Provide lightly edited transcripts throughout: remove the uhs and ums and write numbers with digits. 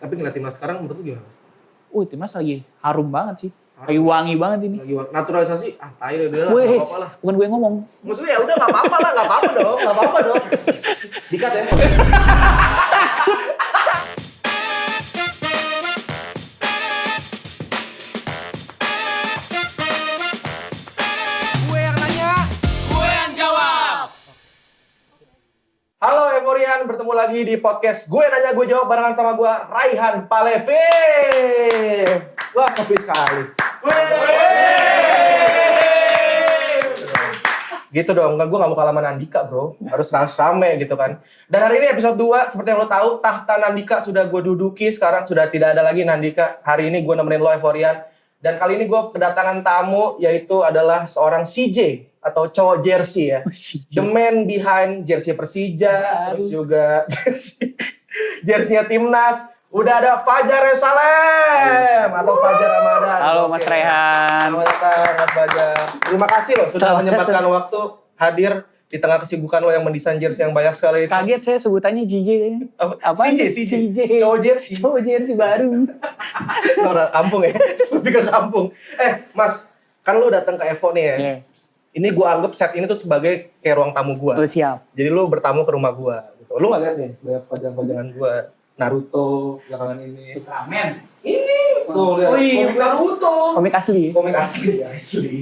Tapi ngeliat timnas sekarang menurut lu gimana, Mas? Timnas lagi harum banget sih. Lagi wangi banget ini. Lagi naturalisasi, tai udah lah, Wih, enggak apa-apa lah. bukan gue yang ngomong. Maksudnya ya udah enggak apa-apa lah, enggak apa-apa dong. Dikat ya. Gue yang nanya, gue yang jawab. Halo Evorian, bertemu lagi di podcast Gue Nanya Gue Jawab barengan sama gue Raihan Palevi. Wah, sepi sekali. Gitu dong, kan gue gak mau kalah sama Nandika bro. Harus rame gitu kan. Dan hari ini episode 2, seperti yang lo tahu, tahta Nandika sudah gue duduki. Sekarang sudah tidak ada lagi Nandika. Hari ini gue nemenin lo Evorian. Dan kali ini gue kedatangan tamu, yaitu adalah seorang CJ atau cowok jersey ya. The man behind jersey Persija, terus juga jersey-nya timnas. Udah ada Fajar Salem atau Fajar Ramadan. Halo Mas Rehan. Selamat datang Mas Fajar. Terima kasih loh sudah menyempatkan waktu hadir di tengah kesibukan lo yang mendesain jersey yang banyak sekali. Kaget saya sebutannya JJ. Apa? CJ. Cowok jersey. Cowok jersey baru. Orang kampung ya. Lebih ke kampung. Mas, kan lo datang ke Evo nih ya. Yeah. Ini gue anggap set ini tuh sebagai kayak ruang tamu gue. Oh, siap. Jadi lo bertamu ke rumah gue. Gitu. Lo nggak lihat nih banyak pajang-pajangan gue. Naruto belakangan ini. Ultraman. Ini tuh lihat komik Naruto. Komik asli. Komik asli.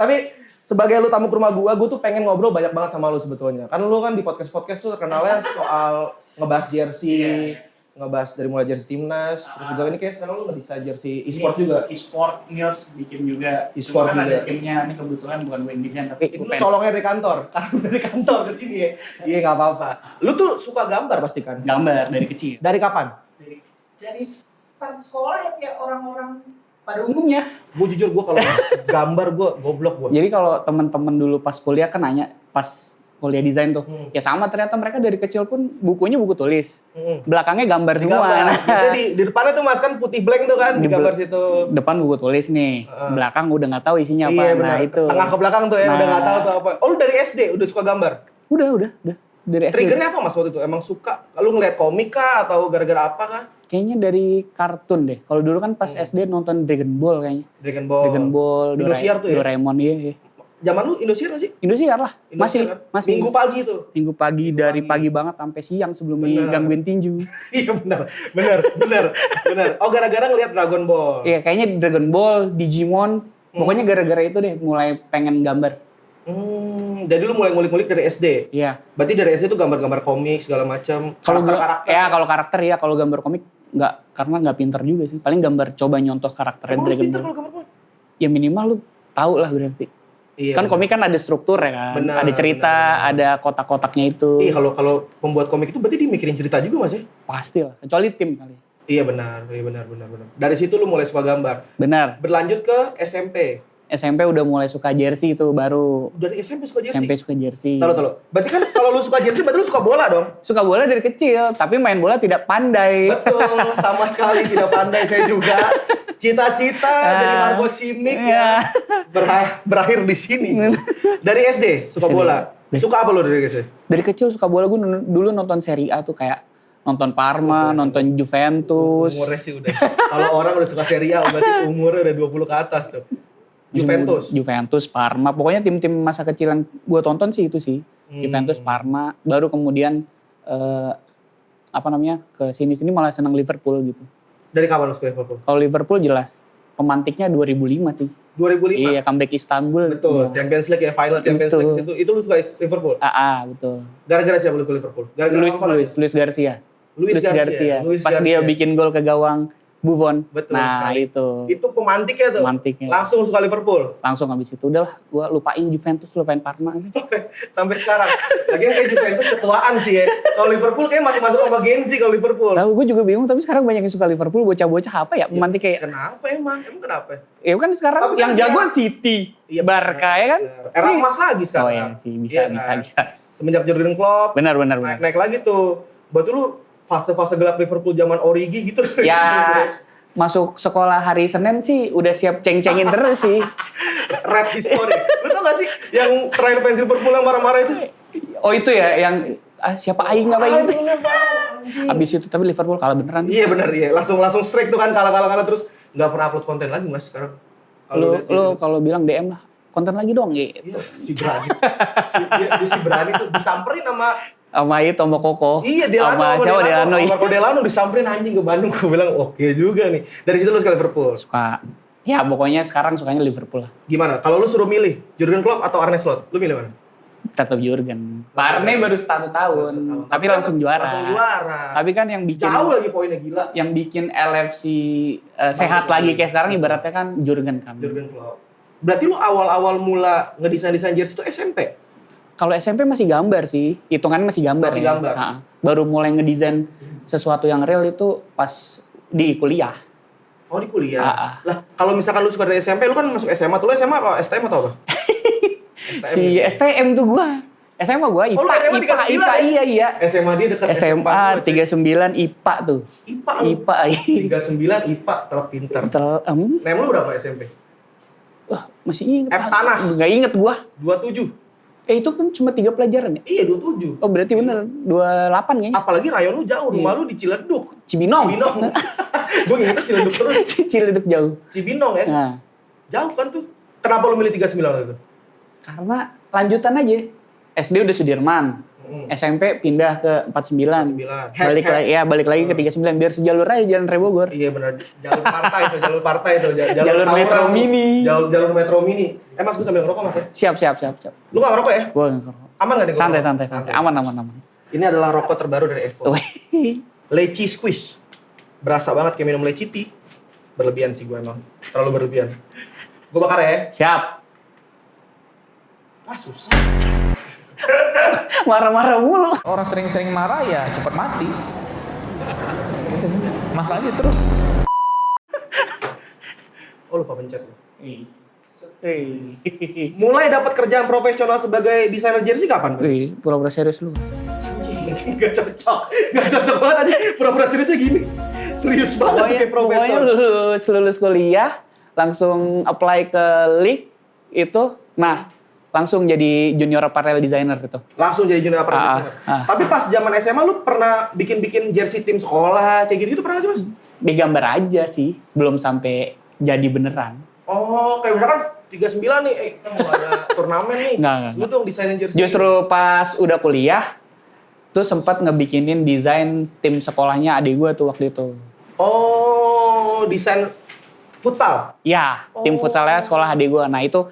Tapi sebagai lu tamu ke rumah gue tuh pengen ngobrol banyak banget sama lu sebetulnya. Kan lu kan di podcast tuh terkenalnya soal ngebahas jersey, ngebahas dari mulai jersey timnas, terus juga ini kayak sekarang lu ngedesain jersey e-sport juga. E-sport news bikin juga. E-sport Cuma kan juga. ada timnya, ini kebetulan bukan gue yang desain tapi Itu lu colongnya dari kantor, karena dari kantor ke sini ya. Iya nggak apa-apa. Lu tuh suka gambar pasti kan? gambar dari kecil. Dari kapan? Dari start sekolah ya kayak orang-orang pada umumnya. Gue jujur gue kalau gambar gue goblok gue. Jadi kalau teman-teman dulu pas kuliah kan nanya pas kuliah desain tuh. Ya sama ternyata mereka dari kecil pun bukunya buku tulis. Belakangnya gambar semua. Biasanya di depannya tuh mas kan putih blank tuh kan di gambar situ. Depan buku tulis nih. Belakang udah nggak tahu isinya apa. Iya, Nah, benar. itu. Tengah ke belakang tuh ya, udah Nah. nggak tahu tuh apa. Oh lu dari SD udah suka gambar? Udah. Dari SD. Triggernya apa mas waktu itu? Emang suka? Lu ngeliat komik kah atau gara-gara apa kah? Kayaknya dari kartun deh. Kalau dulu kan pas SD nonton Dragon Ball kayaknya. Dragon Ball. Dragon Ball, Indosiar tuh ya? Doraemon iya. Zaman lu Indosiar nggak sih? Indosiar lah. Indosiar kan? Masih. Minggu pagi tuh. Minggu pagi dari pagi banget sampai siang sebelum gangguin tinju. Iya benar. Oh gara-gara ngeliat Dragon Ball. Iya, kayaknya Dragon Ball, Digimon, pokoknya gara-gara itu deh mulai pengen gambar. Jadi lu mulai ngulik-ngulik dari SD. Iya. Berarti dari SD tuh gambar-gambar komik segala macam. Kalau Karakter. kalau karakter ya, kalau gambar komik nggak, karena nggak pinter juga sih. Paling gambar coba nyontoh karakternya Emang lu Dragon pinter Ball. kalau gambar komik? Ya minimal lu tahu lah berarti. Iya. Kan komik kan ada struktur ya kan. Benar, ada cerita, benar. ada kotak-kotaknya itu. Iya kalau pembuat komik itu berarti dia mikirin cerita juga mas ya? Pasti lah. Kecuali tim kali. Iya benar. Dari situ lu mulai suka gambar. Benar. Berlanjut ke SMP. SMP udah mulai suka jersey itu baru. Dari SMP suka jersey? SMP suka jersey. Tahu. Berarti kan kalau lu suka jersey berarti lu suka bola dong? Suka bola dari kecil, tapi main bola tidak pandai. Betul, sama sekali tidak pandai saya juga. Cita-cita dari Marco Simic ya berakhir di sini. Dari SD suka SD. bola. Suka apa lu dari SD? Dari kecil suka bola, gue dulu nonton Serie A tuh kayak nonton Parma, nonton Juventus. Umurnya sih udah. Kalau orang udah suka Serie A berarti umurnya udah 20 ke atas tuh. Juventus, Parma, pokoknya tim-tim masa kecil yang gue tonton sih itu sih. Juventus, Parma, baru kemudian ke sini-sini malah senang Liverpool gitu. Dari kapan lu suka Liverpool? Kalau Liverpool jelas pemantiknya 2005 sih. 2005? Iya, comeback Istanbul. Betul, Champions League ya, final Champions Betul. League itu lu suka Liverpool? Betul. Gara-gara siapa lu ke Liverpool? Luis Garcia. Luis Garcia. Pas dia bikin gol ke gawang Buffon. Betul Nah, sekali. itu. Itu pemantiknya tuh. Pemantiknya. Langsung suka Liverpool. Langsung habis itu udahlah, gua lupain Juventus, lupain Parma. Sampai sekarang. Lagian kayak Juventus ketuaan sih ya. Kalau Liverpool kayak masih masuk sama Gen Z kalau Liverpool. Tahu, gue juga bingung, tapi sekarang banyak yang suka Liverpool, bocah-bocah apa ya pemantik kayak. Kenapa emang? Emang kenapa? Ya kan sekarang Tapi yang kan jagoan City, Iya, Barca ya kan? benar. Era emas lagi sekarang. Oh iya sih, Iya kan? bisa. Semenjak Jurgen Klopp Benar. naik lagi tuh. Berarti lu fase-fase gelap Liverpool zaman Origi gitu. Ya masuk sekolah hari Senin sih udah siap ceng-cengin terus sih. Red history. Lu tau gak sih yang terakhir fans Liverpool yang marah-marah itu? Oh itu ya yang siapa aing apa gitu. Anjing. Abis itu tapi Liverpool kalah beneran. Iya benar iya. Langsung strike tuh kan kalah terus nggak pernah upload konten lagi Mas sekarang. Lo kalau bilang DM lah, konten lagi dong gitu. Iya, si berani. si berani tuh disamperin sama Sama Koko. iya Delano sama siapa Delano. Marco Delano disamperin anjing ke Bandung. Gue bilang oke juga nih. Dari situ lu suka Liverpool. Suka. Ya pokoknya sekarang sukanya Liverpool lah. Gimana? Kalau lu suruh milih Jurgen Klopp atau Arne Slot, lu milih mana? Tetap Jurgen. Parne baru 1 tahun, tapi langsung juara. Langsung juara. Tapi kan yang bikin Jauh lagi poinnya gila. yang bikin LFC sehat lagi kayak sekarang ibaratnya kan Jurgen kan. Jurgen Klopp. Berarti lu awal-awal mula ngedesain jersey itu SMP? Kalau SMP masih gambar sih, hitungannya masih gambar. Masih ya. gambar. Nah, baru mulai ngedesain sesuatu yang real itu pas di kuliah. Oh di kuliah. Lah, kalau misalkan lu suka dari SMP, lu kan masuk SMA tuh, lu SMA apa STM atau apa? si STM tuh gua. SMA gua IPA, Oh, lu SMA 39 IPA ya? iya. SMA dia dekat SMA 39 IPA tuh. IPA lu. IPA. 39 IPA, terlalu pinter. Nem lu berapa SMP? Wah, masih inget. Tanas. Nggak inget gua. 27. Itu kan cuma 3 pelajaran ya? Iya 27. Oh berarti bener, 28 kayaknya. Apalagi rayon lu jauh, rumah lu di Ciledug. Cibinong. Gue ingetnya Ciledug terus. Ciledug jauh. Cibinong ya? Nah, Jauh kan tuh. Kenapa lu milih 39 waktu itu? karena lanjutan aja. SD udah Sudirman. SMP pindah ke 49. 9. Balik lagi ke 39 biar sejalur aja Jalan Raya Bogor. Iya benar. Jalur partai itu. Jalur Metro Mini. Jalur Metro Mini. Mas gue sambil ngerokok Mas ya? Siap. Lu gak ngerokok ya? Gua nggak ngerokok. Aman gak nih? Santai. Aman. Ini adalah rokok terbaru dari Evo. Wih. Leci Squeeze. Berasa banget kayak minum leci tea. Berlebihan sih gue emang. Terlalu berlebihan. Gue bakar ya. Siap. Susah. Marah-marah mulu. Orang sering-sering marah ya cepat mati. Gitu kan. Marah aja terus. Oh lupa pencet. Wih. Mulai dapat kerjaan profesional sebagai desainer jersey kapan? Wih, pura-pura serius lu. Gak cocok banget tadi. Pura-pura seriusnya gini. Serius banget kayak Pokoknya lulus kuliah, langsung apply ke league itu, nah langsung jadi junior apparel designer gitu. Langsung jadi junior apparel designer. Tapi pas zaman SMA lu pernah bikin jersey tim sekolah kayak gitu pernah sih Mas? Digambar aja sih, belum sampai jadi beneran. Oh, kayak misalkan 39 nih, kita mau ada turnamen nih. Enggak. Lu dong desainin jersey. Justru pas udah kuliah, tuh sempat ngebikinin desain tim sekolahnya adik gue tuh waktu itu. Oh, desain futsal? Ya, tim futsalnya sekolah adik gue. Nah itu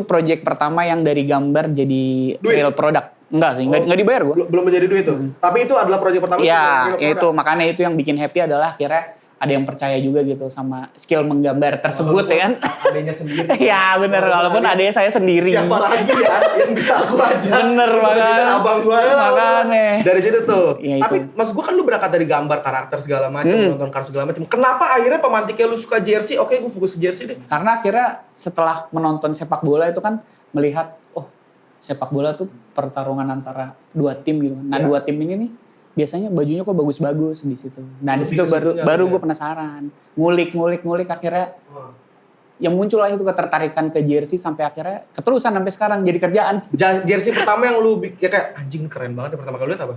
project pertama yang dari gambar jadi real product. Enggak sih, enggak dibayar gue. Belum menjadi duit tuh. Tapi itu adalah project pertama. Iya, itu makanya itu yang bikin happy adalah akhirnya ada yang percaya juga gitu sama skill menggambar tersebut ya kan. Adanya sendiri. Iya bener, walaupun adanya saya sendiri. Siapa lagi ya yang bisa aku aja. Bener banget. Bisa abang gua Makanya. dari situ tuh. Ya, tapi maksud gua kan lu berangkat dari gambar karakter segala macam, nonton kartu segala macam. Kenapa akhirnya pemantiknya lu suka jersey? Oke, gua fokus ke jersey deh. Karena akhirnya setelah menonton sepak bola itu kan melihat, oh sepak bola tuh pertarungan antara dua tim gitu. Nah dua tim ini nih biasanya bajunya kok bagus-bagus di situ. Nah di situ baru gue penasaran, ngulik akhirnya yang muncul lah itu ketertarikan ke jersey sampai akhirnya keterusan sampai sekarang jadi kerjaan. Jersey pertama yang lu ya kayak anjing keren banget ya pertama kali lihat apa?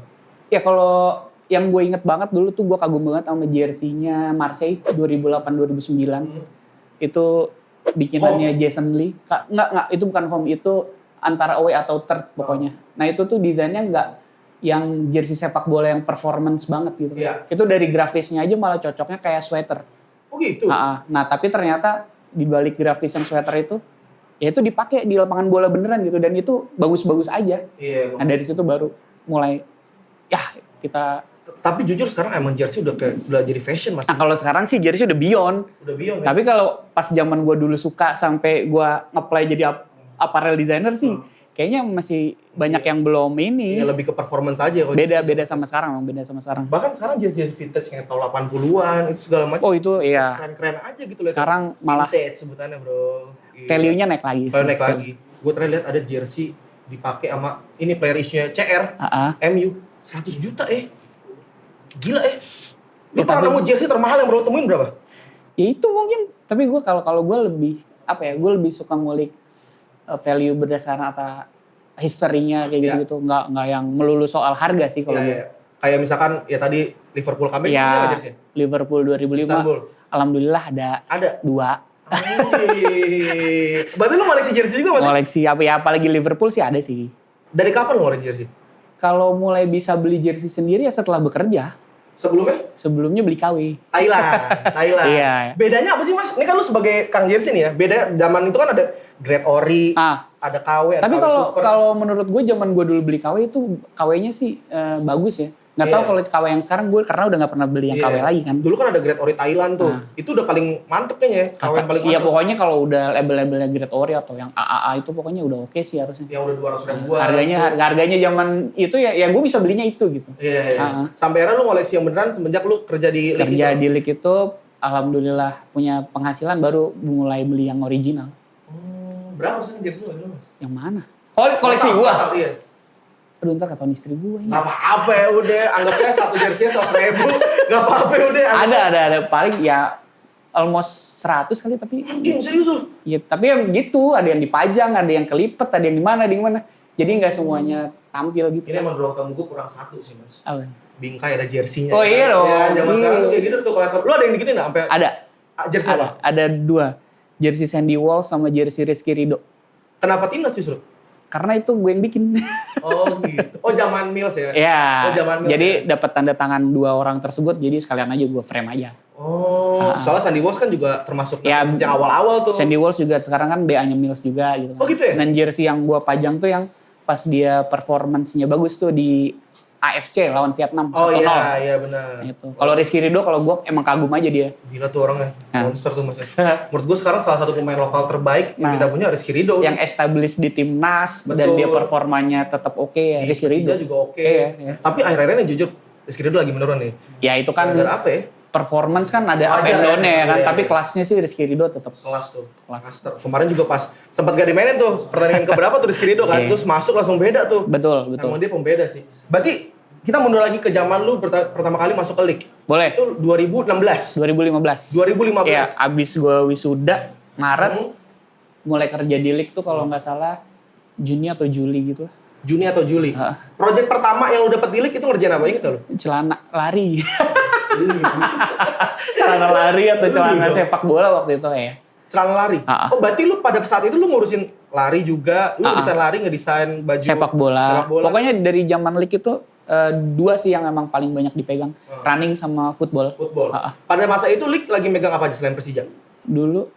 Ya kalau yang gue inget banget dulu tuh gue kagum banget sama jersey-nya Marseille 2008-2009. Itu bikinannya Jason Lee. Enggak, itu bukan home, itu antara away atau third pokoknya. Nah itu tuh desainnya enggak yang jersey sepak bola yang performance banget gitu. Iya. Itu dari grafisnya aja malah cocoknya kayak sweater. Oh gitu? Nah tapi ternyata di balik grafis yang sweater itu, ya itu dipakai di lapangan bola beneran gitu. Dan itu bagus-bagus aja. Iya. Nah dari situ baru mulai, ya kita... Tapi jujur sekarang emang jersey udah jadi fashion Mas. Nah kalau sekarang sih jersey udah beyond. Udah beyond ya? Tapi kalau pas zaman gue dulu suka sampai gue nge-play jadi apparel designer sih, kayaknya masih banyak yang belum ini. Ya, lebih ke performance aja. Beda sama sekarang. Bahkan sekarang jersey vintage yang tahun 80-an itu segala macam. Oh itu iya. Keren-keren aja gitu lihat. Sekarang malah vintage sebutannya bro. value-nya naik lagi. Naik lagi. Gue terakhir lihat ada jersey dipakai sama ini player issue-nya CR, MU 100 juta Gila Lu Ya, pernah nemu jersey termahal yang baru temuin berapa? Ya itu mungkin. Tapi gue kalau gue lebih gue lebih suka ngulik value berdasarkan historinya kayak Iya. gitu-gitu. Nggak yang melulu soal harga sih kalau Iya, gue. iya. Kayak misalkan ya tadi Liverpool comeback Iya. itu jersey? Liverpool 2005. Istanbul. Alhamdulillah ada Ada. 2 Berarti lu koleksi jersey juga Mas? koleksi apalagi Liverpool sih ada sih. Dari kapan lu koleksi jersey? Kalau mulai bisa beli jersey sendiri ya setelah bekerja. Sebelumnya? Sebelumnya beli KW. Thailand. Iya. Bedanya apa sih Mas? Ini kan lu sebagai Kang Jersey nih ya. Beda zaman itu kan ada Grade Ori, ada KW, ada Tapi KW Super. kalau menurut gue zaman gue dulu beli KW itu KW-nya sih bagus ya. Nggak tahu Iya. kalau KW yang sekarang gue karena udah nggak pernah beli yang Iya. KW lagi kan. Dulu kan ada Grade Ori Thailand tuh. Nah. Itu udah paling mantep kayaknya ya. KW yang paling Iya mantep. pokoknya kalau udah label-labelnya Grade Ori atau yang AAA itu pokoknya udah oke sih harusnya. Yang udah 200 ribuan. Harganya zaman itu ya gue bisa belinya itu gitu. Iya, iya. Ah. Sampai akhirnya lu koleksi yang beneran semenjak lu kerja di League Kerja itu? di League itu alhamdulillah punya penghasilan baru mulai beli yang original. Berapa sih jersey lu Mas? Yang mana? Oh koleksi Total, gua. total, Iya. Aduh ntar ketahuan istri gua ini. Gak apa-apa ya udah. Anggapnya satu jersey 100 ribu. Gak apa-apa ya udah. Ada paling ya almost 100 kali tapi Anjing serius lu? ya tapi yang gitu ada yang dipajang, ada yang kelipet, ada yang di mana, Jadi nggak semuanya tampil gitu. Ini emang ruang tamu gue kurang satu sih Mas. Apa? Bingkai ada jersey-nya. Oh, iya dong. Ya, zaman Iya. sekarang tuh kayak gitu tuh kolektor. Lu ada yang digituin nggak sampai Ada, jersey apa? ada 2. Jersey Sandy Walsh sama jersey Rizky Ridho. Kenapa timnas justru? Karena itu gue yang bikin. Oh gitu. Oh zaman Mills ya? Ya. Oh, zaman Mills Jadi ya? dapat tanda tangan 2 orang tersebut, jadi sekalian aja gue frame aja. Oh, soalnya Sandy Walsh kan juga termasuk Ya, yang awal-awal tuh. Sandy Walsh juga sekarang kan BA-nya Mills juga gitu kan. Oh, gitu ya? Dan jersey yang gue pajang tuh yang pas dia performance-nya bagus tuh di AFC lawan Vietnam 1-0. Oh iya, iya benar. Itu. Kalau Rizky Ridho kalau gue emang kagum aja dia. Gila tuh orangnya, Nah. monster tuh Mas. Menurut gue sekarang salah satu pemain lokal terbaik yang Nah. kita punya Rizky Ridho. Yang established di timnas dan Betul. dia performanya tetap oke ya Rizky Ridho. Dia juga oke. Iya, iya. Tapi akhir-akhirnya nih jujur, Rizky Ridho lagi menurun nih. Ya itu kan Gara-gara apa ya? performance kan ada up Wajar and down ya, ya kan, iya, tapi iya. kelasnya sih Rizky Ridho tetap Kelas tuh. Kelas. Master. Kemarin juga pas sempat gak dimainin tuh pertandingan keberapa tuh Rizky Ridho kan, Iya. terus masuk langsung beda tuh. betul. Emang dia pembeda sih. Berarti kita mundur lagi ke zaman lu pertama kali masuk ke League. Boleh. Itu 2016. 2015. 2015. Iya, abis gue wisuda Maret Hmm. mulai kerja di League tuh kalau nggak salah Juni atau Juli gitu. Juni atau Juli. Heeh. Project pertama yang lu dapat di League itu ngerjain apa? Ingat gak lu? Celana lari. Celana lari atau celana sepak bola waktu itu ya. Celana lari. Ah. Oh, berarti lu pada saat itu lu ngurusin lari juga, lu desain lari, ngedesain baju Sepak bola. Sepak bola. Pokoknya dari zaman League itu 2 sih yang emang paling banyak dipegang. Running sama football. football. Ah. Pada masa itu League lagi megang apa aja selain Persija? Dulu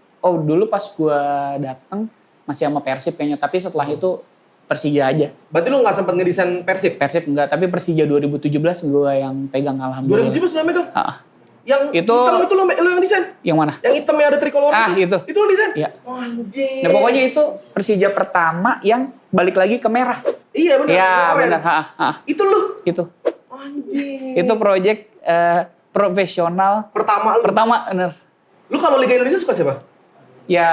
pas gua datang masih sama Persib kayaknya, tapi setelah itu Persija aja. Berarti lu nggak sempat ngedesain Persib? Persib enggak, tapi Persija 2017 gua yang pegang alhamdulillah. 2017 lu yang megang? Ah. Yang Itu- hitam itu lu yang desain? Yang mana? Yang hitam yang ada tricolor Itu. Itu lu desain? Iya. Oh, anjir. Nah, pokoknya itu Persija pertama yang balik lagi ke merah. Iya benar. Iya, keren. benar. Itu lu. Itu. Anjir. Itu proyek profesional pertama lu. pertama, bener. Lu kalau Liga Indonesia suka siapa? Ya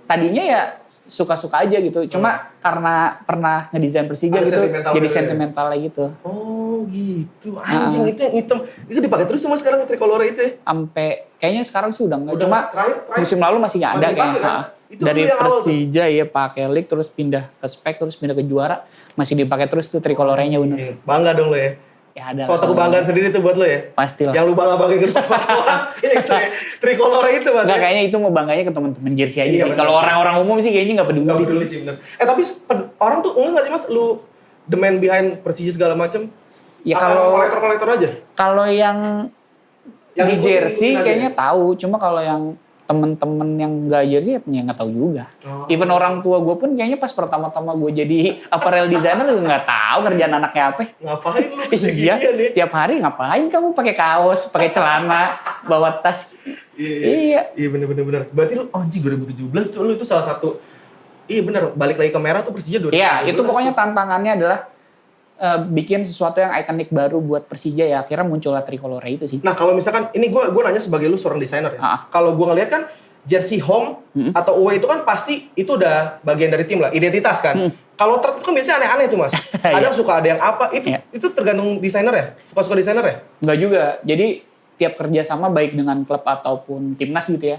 tadinya ya suka-suka aja gitu. Cuma karena pernah ngedesain Persija Ada gitu, sentimental jadi gitu ya? sentimental lagi gitu. Oh gitu. Anjing itu yang hitam. Itu dipakai terus sama sekarang tricolor itu ya? Sampai kayaknya sekarang sih udah enggak. Udah, Cuma terakhir. musim lalu masih nggak ada Masih kayaknya. dipakai, kan? Itu Dari dulu yang awal tuh. Persija ya pakai League terus pindah ke Spek terus pindah ke Juara, masih dipakai terus tuh tricolornya bener. Bangga dong lo ya. Ya ada. Suatu kebanggaan sendiri tuh buat lo ya. Pastilah. Yang lu bangga-banggain ke orang itu ya. Tricolor itu Mas. Enggak, kayaknya itu mau bangganya ke teman-teman jersey aja Iya, sih. bener. Kalau orang-orang umum sih kayaknya nggak peduli. Gak peduli sih bener. Tapi orang tuh enggak sih Mas lu the man behind Persija segala macem? Ya Apa kalau kolektor-kolektor aja. kalau yang Yang di ikutin jersey aja. kayaknya tahu. Cuma kalau yang temen-temen yang nggak jersey ya nggak tahu juga. Oh. Even orang tua gue pun kayaknya pas pertama-tama gue jadi apparel designer juga nggak tahu kerjaan anaknya apa. Ngapain lu Iya, beginian nih? tiap hari ngapain kamu pakai kaos, pakai celana, bawa tas? Iya. Iya bener. Berarti lu anjing 2017 tuh lu itu salah satu. Iya bener, balik lagi ke merah tuh Persija 2017. Iya, itu pokoknya tantangannya adalah bikin sesuatu yang ikonik baru buat Persija ya. Akhirnya muncullah tricolor itu sih. Nah kalau misalkan ini gue nanya sebagai lu seorang desainer ya. Kalau gue ngeliat kan jersey home atau away itu kan pasti itu udah bagian dari tim lah, identitas kan. Kalau third itu kan biasanya aneh-aneh tuh Mas. Kadang suka ada yang apa itu Iya. itu tergantung desainer ya, suka-suka desainer ya. Enggak juga. Jadi tiap kerjasama baik dengan klub ataupun timnas gitu ya.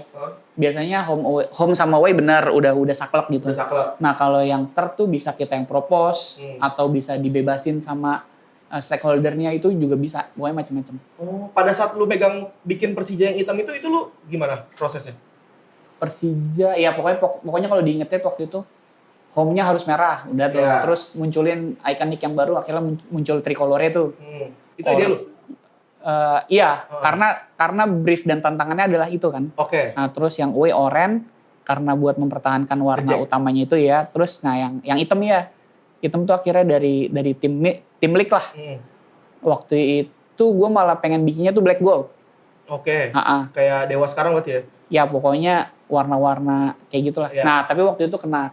Biasanya home sama away benar udah saklek gitu. Udah saklek. Nah kalau yang third tuh bisa kita yang propose atau bisa dibebasin sama stakeholdernya itu juga bisa. Pokoknya macam-macam. Oh, pada saat lu megang bikin Persija yang hitam itu lu gimana prosesnya? Persija ya pokoknya kalau diingetin waktu itu home-nya harus merah udah tuh. Yeah. Terus munculin ikonik yang baru akhirnya muncul tricolore tuh. Itu ide lu? Iya, karena brief dan tantangannya adalah itu kan. Oke. Nah, terus yang away oranye karena buat mempertahankan warna Reject. utamanya itu ya. Terus nah yang hitam ya. Hitam tuh akhirnya dari tim league lah. Waktu itu gue malah pengen bikinnya tuh black gold. Oke. Ha-ha. Kayak Dewa sekarang berarti ya? Ya pokoknya warna-warna kayak gitulah. Iya. Nah, tapi waktu itu kena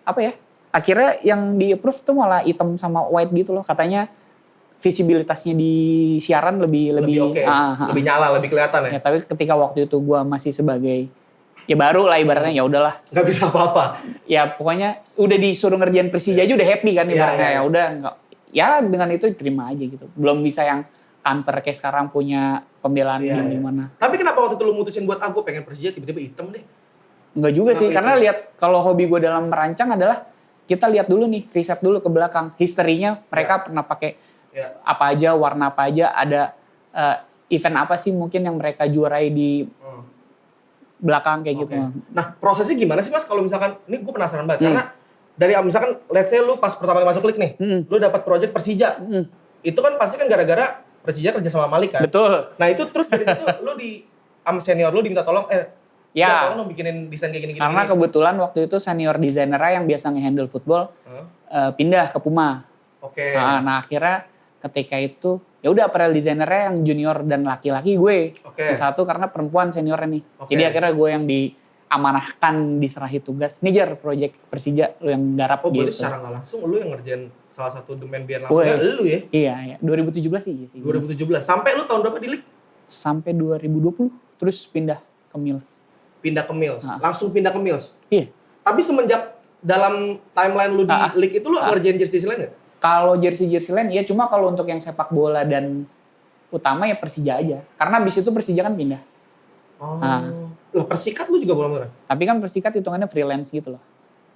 apa ya? Akhirnya yang di approve tuh malah hitam sama white gitu loh. Katanya visibilitasnya di siaran lebih Oke. Lebih nyala, lebih kelihatan ya? Ya, tapi ketika waktu itu gue masih sebagai ya baru lah ibaratnya ya udahlah. Nggak bisa apa-apa. Ya pokoknya udah disuruh ngerjain Persija aja udah happy kan ibaratnya ya udah nggak. Ya dengan itu terima aja gitu. Belum bisa yang counter kayak sekarang punya pembelaan Iya, yang iya. gimana. Tapi kenapa waktu itu lu mutusin buat gue pengen Persija tiba-tiba hitam deh? Enggak juga sih, Kenapa karena itu? lihat kalau hobi gue dalam merancang adalah kita lihat dulu nih, riset dulu ke belakang. Historinya mereka pernah pakai apa aja, warna apa aja, ada event apa sih mungkin yang mereka juarai di belakang kayak gitu. Nah, prosesnya gimana sih Mas kalau misalkan, ini gue penasaran banget, karena dari misalkan let's say lu pas pertama kali masuk klik nih, lu dapat project Persija. Itu kan pasti kan gara-gara Persija kerja sama Malik kan? Betul. Nah itu terus dari situ lu di senior lu diminta tolong, Ya, tolong dong bikinin desain kayak gini-gini. karena kebetulan waktu itu senior desainernya yang biasa nge-handle football pindah ke Puma. Oke. Nah akhirnya ketika itu ya udah apparel desainernya yang junior dan laki-laki gue. Oke. Yang satu karena perempuan seniornya nih. Oke. Jadi akhirnya gue yang diamanahkan diserahi tugas. Nih Jar, project Persija lu yang garap Oh berarti gitu. secara nggak langsung lu yang ngerjain salah satu domain biar langsungnya lu ya? Iya, 2017 sih. 2017. Sampai lu tahun berapa di league? Sampai 2020 terus pindah ke Mills. Pindah ke Mills. Langsung pindah ke Mills? Iya. Tapi semenjak dalam timeline lu di league itu lu ngerjain jersey lain nggak? Kalau jersey lain ya cuma kalau untuk yang sepak bola dan utama ya Persija aja. Karena abis itu Persija kan pindah. Oh. Lah Persikat lu juga belum pernah? Tapi kan Persikat hitungannya freelance gitu loh.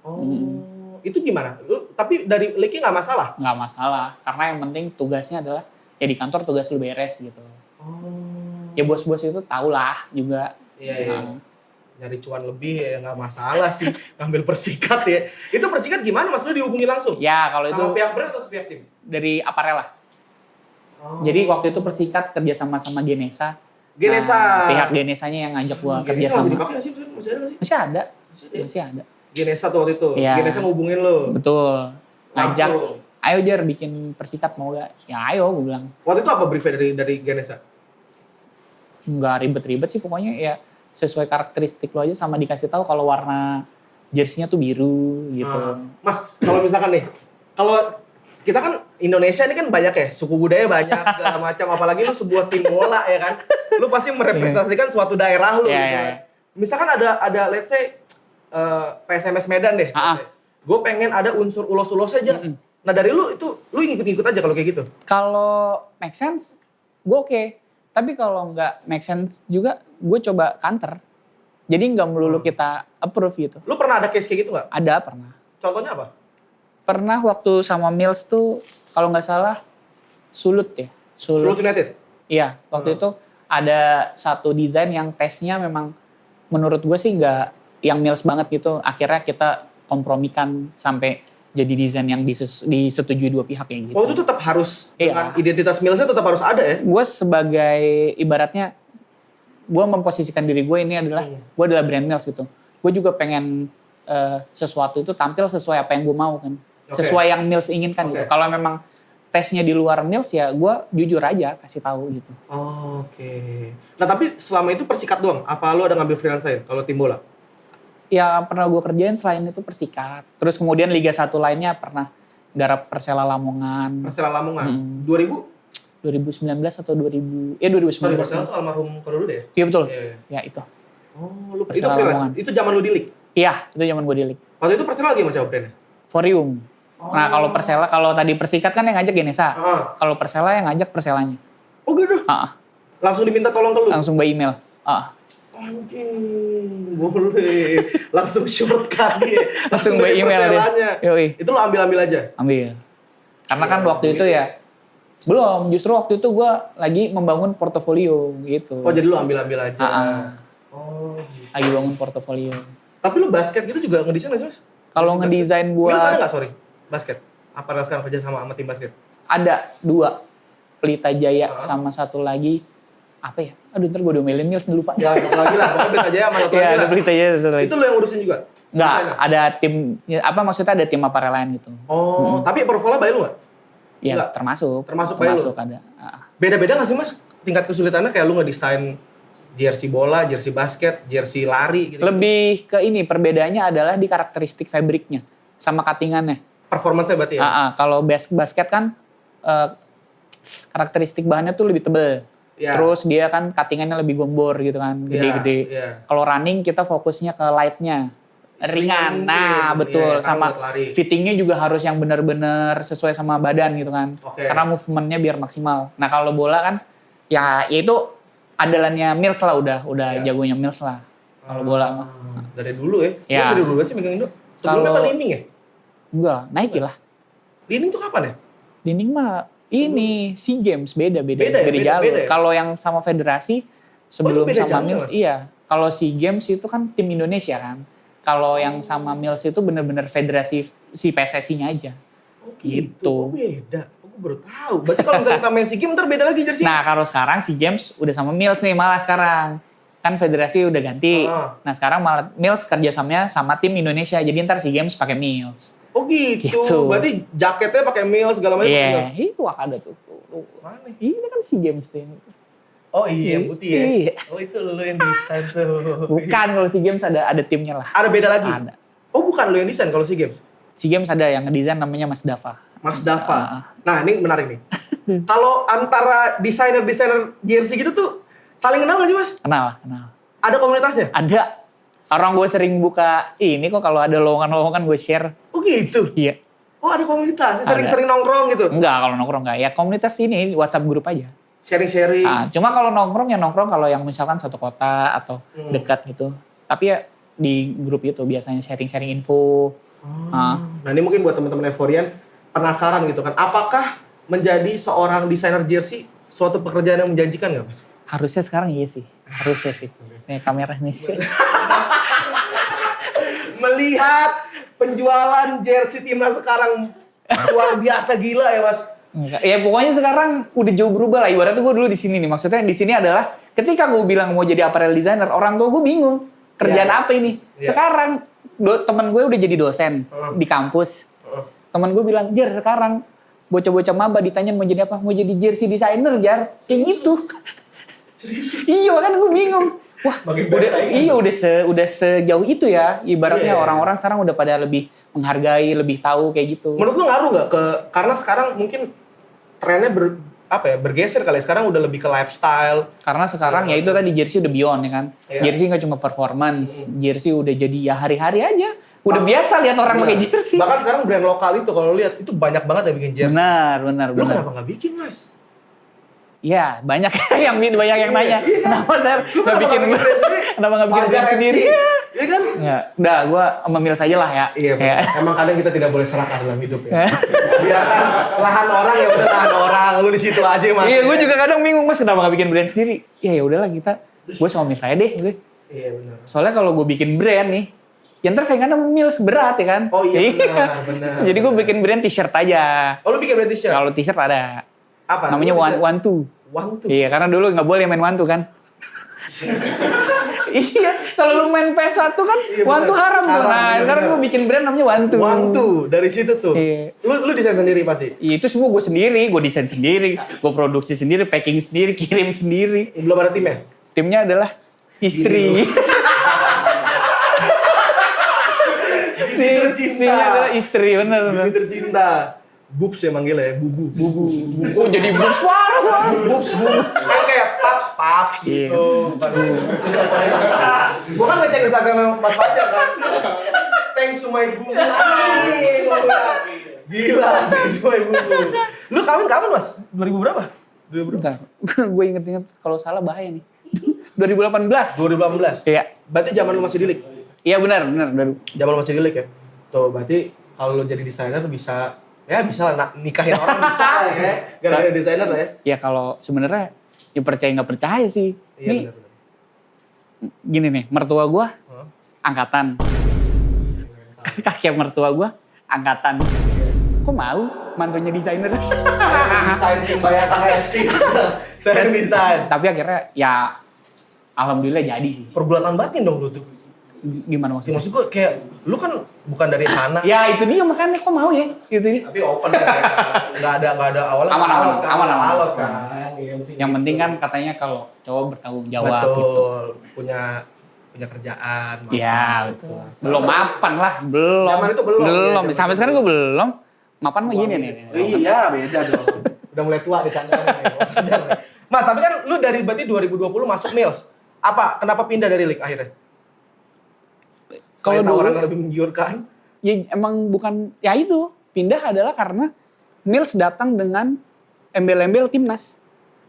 Oh. Itu gimana? Lu tapi dari league-nya nggak masalah? Nggak masalah. Karena yang penting tugasnya adalah ya di kantor tugas lu beres gitu. Oh. Ya bos-bos itu tau lah juga. Iya. Nyari cuan lebih ya nggak masalah sih. Ngambil Persikat ya. Itu Persikat gimana Mas? Lu dihubungi langsung? Ya kalau itu Sama pihak brand atau pihak tim? dari Apparel lah. Oh. Jadi waktu itu Persikat kerja sama Genesa. Genesa. Nah, pihak Genesanya yang ngajak gua kerja Genesa sama. masih dipakai nggak sih? Masih ada nggak sih? Masih ada. Masih. Masih ada. Genesa tuh waktu itu. Iya. Genesa ngubungin lu. Betul. Ngajak. Langsung. Ayo Jar bikin Persikat mau gak? Ya ayo gue bilang. Waktu itu apa briefnya dari Genesa? Nggak ribet-ribet sih pokoknya ya sesuai karakteristik lo aja sama dikasih tahu kalau warna jersey-nya tuh biru gitu. Mas, kalau misalkan nih, kalau kita kan Indonesia ini kan banyak ya, suku budaya banyak segala macam, apalagi lu sebuah tim bola ya kan, lu pasti merepresentasikan suatu daerah lu. Iya, gitu iya, kan. Misalkan ada let's say PSMS Medan deh, gue pengen ada unsur ulos-ulos aja. Nah dari lu itu, lu ngikut-ngikut aja kalau kayak gitu. Kalau make sense, gue oke. Tapi kalau nggak make sense juga, gue coba counter. Jadi nggak melulu kita approve gitu. Lu pernah ada case kayak gitu nggak? Ada, pernah. Contohnya apa? Pernah waktu sama Mills tuh, kalau nggak salah, Sulut ya. Sulut United? Iya, waktu itu ada satu desain yang tesnya memang menurut gue sih nggak yang Mills banget gitu. Akhirnya kita kompromikan sampai jadi desain yang disetujui dua pihak kayak gitu. Oh itu tetap harus, Iya. dengan identitas Millsnya tetap harus ada ya? Gue sebagai ibaratnya, gue memposisikan diri gue ini adalah, gue adalah brand Mills gitu. Gue juga pengen sesuatu itu tampil sesuai apa yang gue mau kan. Sesuai yang Mills inginkan gitu. Kalau memang tesnya di luar Mills ya gue jujur aja kasih tahu gitu. Oke. Nah tapi selama itu Persikat doang? Apa lu ada ngambil freelance lain kalau tim bola? Ya pernah gue kerjain selain itu Persikat. Terus kemudian Liga 1 lainnya pernah garap Persela Lamongan. Persela Lamongan. 2019 atau 2000? 2019. Sorry, Persela tuh almarhum Korudo deh? Iya betul. Iya. Ya itu. Oh, lu itu Persela freelance? Lamongan. Itu zaman lu di league? Iya, itu zaman gue di League. Waktu itu Persela lagi masih brandnya? Forium. Nah kalau Persela, kalau tadi Persikat kan yang ngajak Genesa. Kalau Persela yang ngajak Perselanya. Oh gitu? Langsung diminta tolong ke lu? Langsung by email. Anjing, boleh. Langsung shortcut dia. Langsung by email dia. perselanya. Yoi. Itu lo ambil aja? Ambil. Karena kan waktu itu ya, belum, justru waktu itu gue lagi membangun portofolio gitu. Oh, jadi lo ambil aja. Oh. Lagi bangun portofolio. Tapi lo basket gitu juga ngedesain nggak sih, Mas? Kalau ngedesain Mills ada buat nggak, sorry? Basket? Apa sekarang kerja sama tim basket? ada 2, Pelita Jaya sama satu lagi apa ya? Aduh, ntar gue domelin Mills lupa. Ya, satu lagi lah. Pokoknya Pelita Jaya sama satu Iya, lagi ada lah. Pelita Jaya satu lagi. Itu lo yang ngurusin juga? Enggak, Desainnya? ada tim, ya, apa maksudnya ada tim aparel lain gitu. Oh, tapi portfolio by lo nggak? Ya, Enggak. termasuk by lo? ada. Beda-beda nggak sih, Mas? Tingkat kesulitannya kayak lu ngedesain jersey bola, jersey basket, jersey lari gitu. Lebih ke ini, perbedaannya adalah di karakteristik fabriknya sama cuttingannya. Performance-nya berarti ya? Kalau basket kan karakteristik bahannya tuh lebih tebel. Ya. Terus dia kan cuttingannya lebih gombor gitu kan, gede-gede. Iya. Kalau running kita fokusnya ke lightnya, ringan. mungkin. Nah, betul. Iya, kan Sama buat lari. fittingnya juga harus yang benar-benar sesuai sama badan gitu kan. Oke. Karena movementnya biar maksimal. Nah, kalau bola kan ya itu andalannya Mills lah, udah Iya. jagonya Mills lah. Kalau bola mah. Dari dulu ya? Ya. Lu dari dulu sih megang Indo? Sebelumnya Kalau- apa Lining ya? Enggak, Nike lah. Lining tuh kapan ya? Dinding mah ini SEA Games beda Beda ya? jalur. Beda ya? Kalau yang sama federasi sebelum beda sama jalurnya, Mills Mas? iya. Kalau SEA Games itu kan tim Indonesia kan. Kalau yang sama Mills itu benar-benar federasi si PSSI-nya aja. Oh Gitu. Oh beda. Oh, gue baru tahu. Berarti kalau misalnya kita main SEA Games ntar beda lagi jersey? Nah, kalau sekarang SEA Games udah sama Mills nih malah sekarang. Kan federasi udah ganti. Nah, sekarang malah Mills kerjasamanya sama tim Indonesia. Jadi ntar SEA Games pakai Mills. Oh gitu. Gitu. Berarti jaketnya pakai Mills segala macam. Iya, itu ada tuh. Mana? Ini kan SEA Games tuh. Oh iya, yang putih ya? Iya. Oh itu lo yang desain tuh. Bukan, kalau SEA Games ada timnya lah. Ada beda lagi? Ada. Oh bukan lo yang desain kalau SEA Games? SEA Games ada yang ngedesain namanya Mas Dava. Mas Dava. Nah ini menarik nih. Kalau antara desainer jersey gitu tuh saling kenal nggak sih, Mas? Kenal. Ada komunitasnya? Ada. Orang gue sering buka ini kok kalau ada lowongan-lowongan gue share. Oh gitu? Iya. Oh ada komunitas, Ada. sering-sering nongkrong gitu? Enggak, kalau nongkrong enggak. Ya komunitas ini WhatsApp grup aja. Sharing-sharing? Cuma kalau nongkrong ya nongkrong kalau yang misalkan satu kota atau dekat gitu. Tapi ya di grup itu biasanya sharing-sharing info. Nah ini mungkin buat teman-teman Euforian penasaran gitu kan. Apakah menjadi seorang desainer jersey suatu pekerjaan yang menjanjikan nggak, Mas? Harusnya sekarang iya sih. Harusnya sih. Nih kamera nih. Melihat penjualan jersey timnas sekarang luar biasa gila ya, Mas. Enggak. Ya pokoknya sekarang udah jauh berubah lah. Ibaratnya gue dulu di sini nih. Maksudnya di sini adalah ketika gue bilang mau jadi apparel designer, orang tua gue bingung. Kerjaan apa ini? Sekarang temen gue udah jadi dosen di kampus. Temen gue bilang, Jar sekarang bocah-bocah maba ditanya mau jadi apa? Mau jadi jersey designer, Jar. Kayak gitu. Iya, makanya gue bingung. Wah, udah sejauh itu ya. Ibaratnya orang-orang sekarang udah pada lebih menghargai, lebih tahu kayak gitu. Menurut lu ngaruh nggak karena sekarang mungkin trennya bergeser kali. Sekarang udah lebih ke lifestyle. Karena sekarang ya itu tadi jersey udah beyond ya kan. Iya. Jersey nggak cuma performance, jersey udah jadi ya hari-hari aja. Udah biasa lihat orang pakai jersey. Bahkan sekarang brand lokal itu kalau lu lihat itu banyak banget yang bikin jersey. Benar. Lu kenapa nggak bikin, Mas? Ya, banyak yang nanya. Kenapa saya nggak bikin kenapa nggak bikin brand sendiri? Iya kan? Nggak, udah gue memilih saja lah ya. Iya, Ya. emang kadang kita tidak boleh serakah dalam hidup ya. Biarkan lahan orang ya udah lahan orang, lu di situ aja, Mas. Iya, gue juga kadang bingung Mas kenapa nggak bikin brand sendiri? Ya udahlah gue sama Mills aja deh. Gue. Iya benar. Soalnya kalau gue bikin brand nih, ya ntar saingannya Mills berat ya kan? Oh iya benar. Jadi gue bikin brand t-shirt aja. Oh lu bikin brand t-shirt? Kalau t-shirt ada. Apa? Namanya One Two. One Two. Iya, karena dulu nggak boleh main One Two kan. Iya, selalu main PS1 kan Iya, One Two haram tuh. Haram, Nah, iya, sekarang benar. gue bikin brand namanya One Two. One Two dari situ tuh. Iya. Lu desain sendiri pasti. Itu semua gue sendiri, gue desain sendiri, gue produksi sendiri, packing sendiri, kirim sendiri. Belum ada timnya? Timnya adalah istri. Timnya adalah istri, bener. Bini tercinta. Boobs ya manggilnya ya, bubu. Oh jadi boobs, wah. Boobs. Kan kayak paps Iya. gitu. Gua kan ngecek Instagram Mas Fajar kan. Thanks to my bubu. Gila, thanks to my bubu. Lu kawin kapan, Mas? 2000 berapa? Bentar. Gue inget-inget kalau salah bahaya nih. 2018. 2018. Iya. Berarti zaman lu masih di League. Iya benar. Zaman lu masih di League ya. Tuh berarti kalau lu jadi desainer bisa lah nikahin orang bisa lah ya. Gara-gara desainer lah ya. Ya kalau sebenarnya ya percaya nggak percaya sih. Iya Nih, benar. gini nih, mertua gue Hah? angkatan. Kakek mertua gue angkatan. Kok mau mantunya desainer? Saya desain tim Bayata FC. Saya desain. Tapi akhirnya ya alhamdulillah jadi sih. Pergulatan batin dong lu tuh. Gimana Ya, maksudnya? maksud gue kayak lu kan bukan dari sana. Ya itu dia makanya kok mau ya gitu nih. Tapi open ya. Enggak ada awalnya. Aman. Alot kan. Yang penting kan katanya kalau cowok bertanggung jawab betul. gitu. Punya kerjaan. Iya betul. Belum mapan lah, belum. Zaman itu belum. Belum. Ya, Sampai sekarang gue belum. Mapan mah gini nih. Iya, beda dong. Udah mulai tua di tangan nih. Mas, tapi kan lu dari berarti 2020 masuk Mills. Apa? Kenapa pindah dari League akhirnya? Kalau tawaran dulu yang lebih menggiurkan. ya emang bukan ya itu. Pindah adalah karena Mills datang dengan embel-embel timnas.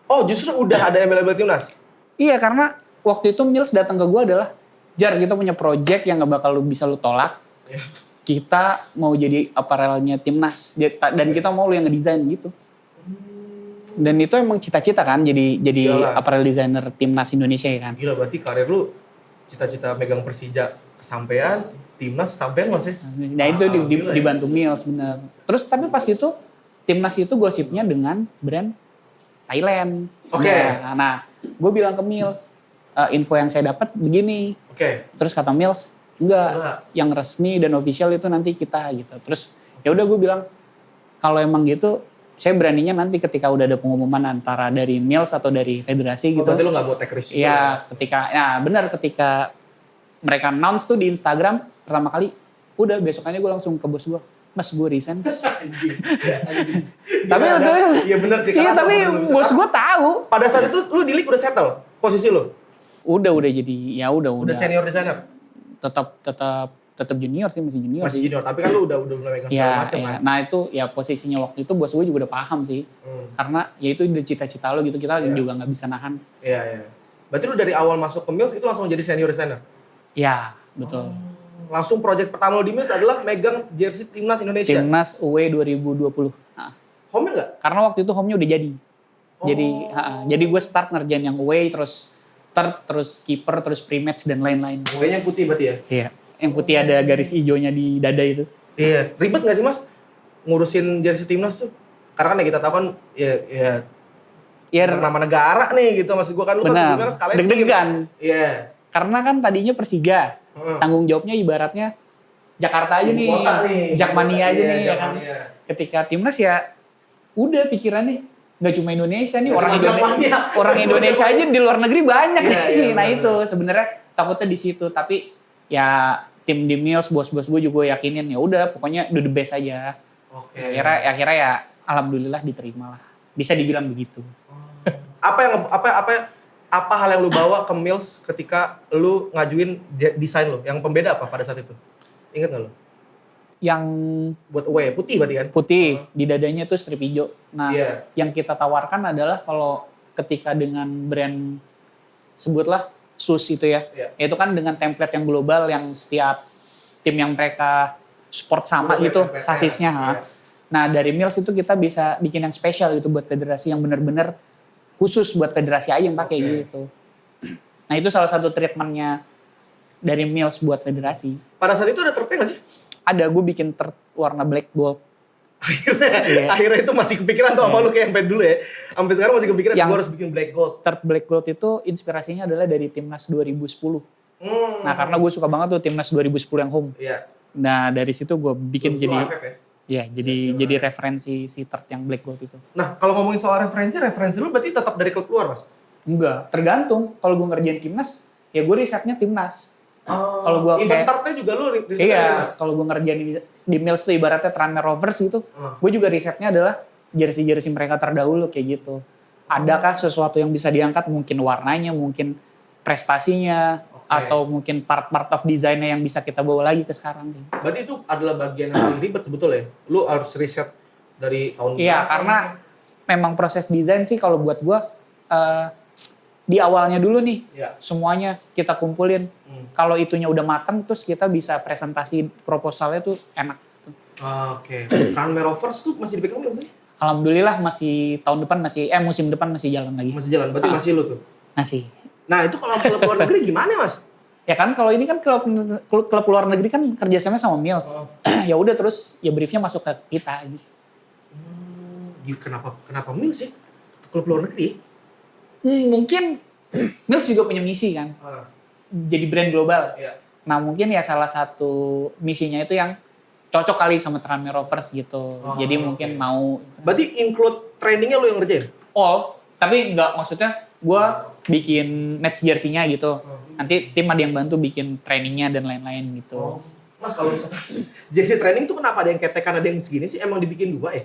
Oh, justru udah ada embel-embel timnas. Iya, karena waktu itu Mills datang ke gue adalah, Jar, kita punya project yang gak bakal bisa lu tolak. Iya. Kita mau jadi apparelnya timnas dan kita mau lu yang ngedesain gitu. Dan itu emang cita-cita kan jadi Iyalah. apparel designer timnas Indonesia ya kan. Gila, berarti karir lu cita-cita megang Persija kesampean, timnas sampean Mas ya? Nah itu Gila ya. dibantu Mills bener. Terus tapi pas itu timnas itu gosipnya dengan brand Thailand. Oke. Nah gue bilang ke Mills, info yang saya dapat begini. Oke. Terus kata Mills, enggak, Enggak. yang resmi dan official itu nanti kita gitu. Terus ya udah gue bilang kalau emang gitu, saya beraninya nanti ketika udah ada pengumuman antara dari Mills atau dari federasi Oh, gitu. berarti lu nggak mau take risk juga? Iya, ketika mereka announce tuh di Instagram pertama kali, udah besokannya gue langsung ke bos gue, Mas gue resign. Anjing. Tapi Iya, udah, iya benar sih. iya karena tapi lu bisa- bos gue tahu. Pada saat itu lu di League udah settle posisi lu? Udah jadi ya Udah udah. senior designer? Tetap junior sih, masih junior. Masih junior, tapi kan lu udah mulai megang segala Ya, macam kan? nah itu ya posisinya waktu itu bos gue juga udah paham sih. Karena ya itu udah cita-cita lo gitu, kita Iya. juga nggak bisa nahan. Iya, iya. Berarti lu dari awal masuk ke Mills itu langsung jadi senior designer? Ya, betul. Langsung project pertama lu di Mills adalah megang jersey timnas Indonesia? Timnas UE 2020. Nah, Home-nya nggak? karena waktu itu home-nya udah jadi. Jadi gue start ngerjain yang away, terus third, terus keeper, terus pre-match dan lain-lain. Home-nya putih berarti ya? Iya. Yang putih ada garis hijaunya di dada itu. Iya. Ribet nggak sih Mas ngurusin jersey timnas tuh? Karena kan ya kita tahu kan Ya, nama negara nih gitu, maksud gua kan lu kan sebelumnya benar. kan sekalian Deg-degan. Iya. Karena kan tadinya Persija. Heeh. Tanggung jawabnya ibaratnya Jakarta aja nih. Kota nih. Jakmania aja Iya, nih ya kan. Jakmania. Ketika timnas ya udah pikirannya nggak cuma Indonesia nih, Nggak orang cuma Indonesia Jakmania. orang Indonesia aja di luar negeri banyak Iya, nih. iya, Nah benar, itu sebenarnya takutnya di situ, tapi ya tim di Mills, bos-bos gue juga yakinin ya udah pokoknya do the best aja. Oke. Akhirnya ya alhamdulillah diterima lah. Bisa dibilang begitu. Apa hal yang lu bawa ke Mills ketika lu ngajuin desain lu? Yang pembeda apa pada saat itu? Ingat nggak lu? Yang Buat away putih berarti kan? putih di dadanya tuh strip hijau. Nah, Iya. yang kita tawarkan adalah kalau ketika dengan brand sebutlah SUS itu ya, Iya. itu kan dengan template yang global yang setiap tim yang mereka sport sama Udah gitu template-nya. sasisnya. Iya. Nah dari Mills itu kita bisa bikin yang spesial gitu buat federasi yang benar-benar khusus buat federasi aja yang pakai Oke. gitu. Nah itu salah satu treatmentnya dari Mills buat federasi. Pada saat itu ada tertanya nggak sih? Ada gue bikin warna black gold. Iya. Akhirnya itu masih kepikiran tuh sama lu kayak sampai dulu ya. Sampai sekarang masih kepikiran Yang- gua harus bikin black gold. Third black gold itu inspirasinya adalah dari timnas 2010. Nah karena gue suka banget tuh timnas 2010 yang home. Iya. Nah dari situ gue bikin Lu jadi AFF ya? ya Iya, jadi referensi si third yang black gold itu. Nah, kalau ngomongin soal referensi lu berarti tetap dari klub luar, Mas? Enggak, tergantung. Kalau gue ngerjain timnas, ya gue risetnya timnas. Kalau gua kayak- Inventarnya juga lu risetnya Iya, timnas? kalau gue ngerjain di Mills tuh ibaratnya Tranmere Rovers gitu, Hmm. gue juga risetnya adalah jersey-jersey mereka terdahulu kayak gitu. Adakah sesuatu yang bisa diangkat? Mungkin warnanya, mungkin prestasinya, Oke. atau mungkin part-part of desainnya yang bisa kita bawa lagi ke sekarang. Berarti itu adalah bagian yang paling ribet sebetulnya. Lu harus riset dari tahun Iya, berapa. karena memang proses desain sih kalau buat gue di awalnya dulu nih Iya. semuanya kita kumpulin. Kalau itunya udah matang terus kita bisa presentasi proposalnya tuh enak. Oke. Tranmere Rovers tuh masih dipegang nggak sih? Alhamdulillah masih tahun depan musim depan masih jalan lagi. Masih jalan, berarti masih lu tuh. Masih. Nah itu kalau klub luar negeri gimana Mas? Ya kan kalau ini kan klub luar negeri kan kerjasama sama Mills. Ya udah terus ya briefnya masuk ke kita gitu. Kenapa Mil sih? Klub luar negeri? Mungkin Mills juga punya misi kan. Jadi brand global. Iya. Nah mungkin ya salah satu misinya itu yang cocok kali sama Tranmere Rovers gitu. Jadi mungkin mau. Berarti include trainingnya lu yang ngerjain? Tapi nggak maksudnya gue bikin match jersey-nya gitu. Nanti tim ada yang bantu bikin trainingnya dan lain-lain gitu. Mas kalau misalnya jersey training tuh kenapa ada yang ketekan ada yang segini sih? Emang dibikin 2 ya?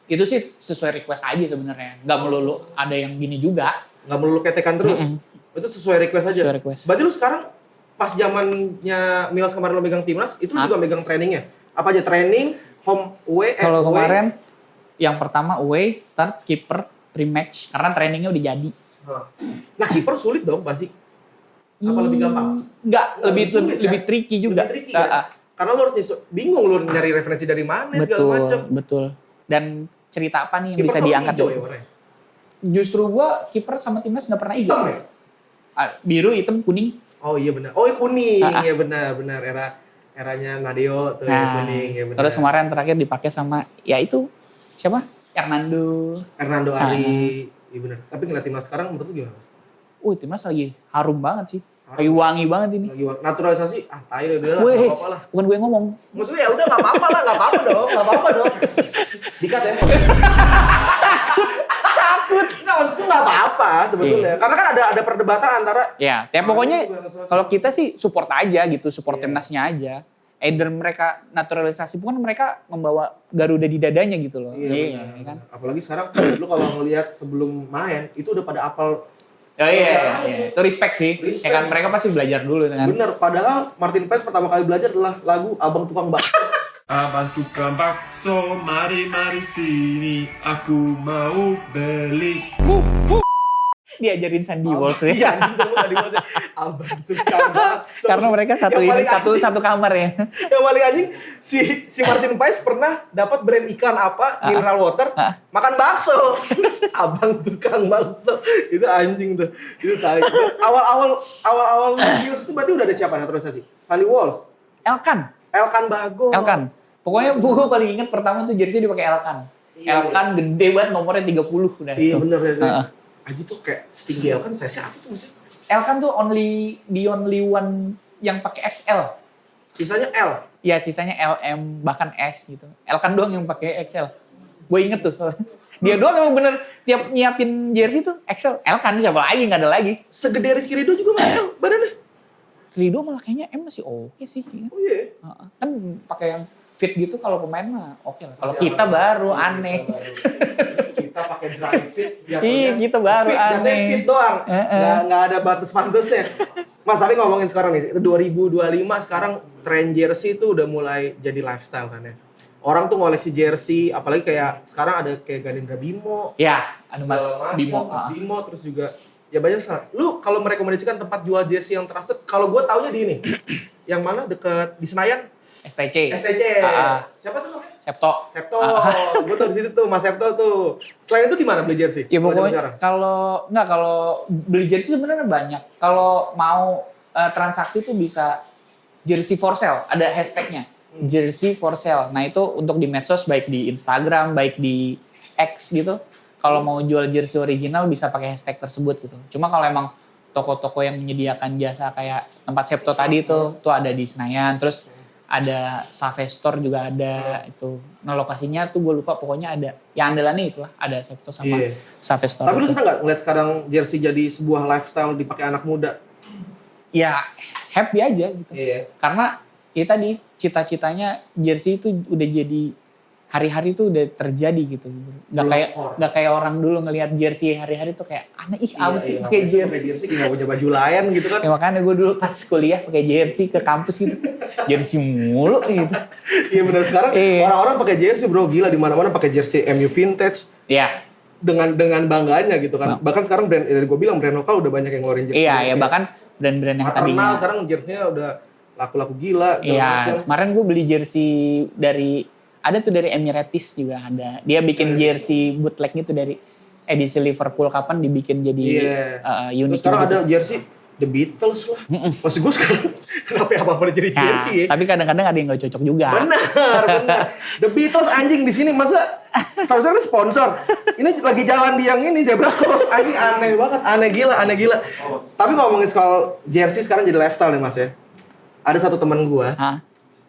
Itu sih sesuai request aja sebenarnya. Nggak melulu ada yang gini juga. Nggak melulu ketekan terus? Itu sesuai request aja? Sesuai request. Berarti lu sekarang pas zamannya Mills kemarin lu megang timnas, itu lu juga megang trainingnya? Apa aja training, home, away, Kalau kemarin yang pertama away, start, keeper, pre-match. Karena trainingnya udah jadi. Nah kiper sulit dong pasti? Apa lebih gampang? Nggak, sulit, lebih tricky juga. Lebih tricky, kan? Karena lu harus bingung lu nyari referensi dari mana segala macam. Betul. Dan cerita apa nih yang Kiper bisa diangkat? hijau ya warnanya? Justru gua kiper sama timnas nggak pernah hijau. Hitam ya? Biru, hitam, kuning. Oh iya benar. Oh kuning, ya benar. Eranya Nadeo tuh kuning, ya benar. Terus kemarin terakhir dipakai sama, ya itu, siapa? Hernando Ari. Iya benar. Tapi ngeliat timnas sekarang menurut lu gimana Mas? Timnas lagi harum banget sih. Lagi wangi banget ini. Lagi naturalisasi, tai udah lah, Weh, nggak apa-apa lah. bukan gue yang ngomong. Maksudnya ya udah nggak apa-apa lah, nggak apa-apa dong. Dikat ya. Takut. Nggak maksudnya nggak apa-apa sebetulnya. Karena kan ada perdebatan antara. Ya pokoknya kalau kita sih support aja gitu, support timnasnya aja. Either mereka naturalisasi pun mereka membawa Garuda di dadanya gitu loh. Iya kan. Apalagi sekarang lu kalau ngelihat sebelum main itu udah pada apal. Oh iya. Itu respect sih. Ya kan mereka pasti belajar dulu kan. Bener, padahal Martin Paes pertama kali belajar adalah lagu Abang Tukang Bakso. Abang tukang bakso, mari sini, aku mau beli. Diajarin Sandy Walsh ya. Iya, tadi Abang Tukang Bakso. Karena mereka satu kamar ya. Yang paling anjing si Martin Paes pernah dapat brand iklan apa mineral water makan bakso. Abang Tukang Bakso itu anjing tuh. Itu tai. Awal Mills itu berarti udah ada siapa naturalisasi? Sandy Walsh, Elkan Bagot. Pokoknya gue paling ingat pertama tuh jersey dipakai Elkan. Elkan gede banget nomornya 30 udah. Iya tuh. bener ya. Aji tuh kayak setinggi Elkan saya siapa sih? Elkan tuh the only one yang pakai XL. Sisanya L. Ya sisanya LM bahkan S gitu. Elkan doang yang pakai XL. Gue inget tuh soalnya. Dia doang emang bener tiap nyiapin jersey tuh XL. Elkan siapa lagi, nggak ada lagi. Segede Rizky Ridho juga masih L badannya. Ridho malah kayaknya M masih oke sih. Oh iya. Kan pakai yang fit gitu kalau pemain mah oke lah. Kalau kita baru aneh. Kita pakai dry fit. Iya, kita baru fit, aneh. Fit doang. Nggak ada batas-batasnya. Mas, tapi ngomongin sekarang nih, 2025 sekarang tren jersey itu udah mulai jadi lifestyle kan ya. Orang tuh ngoleksi jersey, apalagi kayak sekarang ada kayak Ganindra Bimo. Ya, ada Mas Bimo. Mas Bimo, terus juga ya banyak sekali. Lu kalau merekomendasikan tempat jual jersey yang trusted, kalau gue taunya di ini. Yang mana deket di Senayan? STC. Siapa tuh namanya? Septo. Gue tau di situ tuh, Mas Septo tuh. Selain itu di mana beli jersey? Ya pokoknya kalau beli jersey sebenarnya banyak. Kalau mau transaksi tuh bisa jersey for sale, ada hashtagnya. Jersey for sale. Nah itu untuk di medsos baik di Instagram, baik di X gitu. Kalau mau jual jersey original bisa pakai hashtag tersebut gitu. Cuma kalau emang toko-toko yang menyediakan jasa kayak tempat Septo tadi tuh ada di Senayan, terus ada Save Store juga ada itu. Nah lokasinya tuh gue lupa, pokoknya ada. Yang andalannya itulah, ada Septo sama Save Store. Tapi lu seneng nggak ngeliat sekarang jersey jadi sebuah lifestyle dipakai anak muda? Ya happy aja gitu. Karena kita nih cita-citanya jersey itu udah jadi hari-hari tuh udah terjadi gitu. Nggak kayak orang dulu ngelihat jersey hari-hari tuh kayak aneh apa sih pakai jersey. Pakai jersey nggak punya baju lain gitu kan? Ya makanya gue dulu pas kuliah pakai jersey ke kampus gitu. Jersey mulu gitu. Iya benar, sekarang orang-orang pakai jersey bro, gila di mana-mana pakai jersey MU vintage. Iya. dengan bangganya gitu kan. Bahkan sekarang brand dari gue bilang brand lokal udah banyak yang ngeluarin jersey. Iya, bahkan brand-brand yang Maternal tadinya. sekarang jersey-nya udah laku-laku gila. Iya, kemarin gue beli jersey ada tuh dari Emirates juga ada. Dia bikin jersey bootleg gitu dari edisi Liverpool kapan dibikin jadi unik. Terus sekarang gitu. ada jersey The Beatles lah. Maksud gue sekarang kenapa apa boleh jadi jersey ya? Tapi kadang-kadang ada yang nggak cocok juga. Benar. The Beatles anjing di sini masa seharusnya sponsor. Ini lagi jalan di yang ini zebra cross. Anjing aneh banget, aneh gila. Tapi ngomongin soal jersey sekarang jadi lifestyle nih Mas ya. Ada satu teman gua,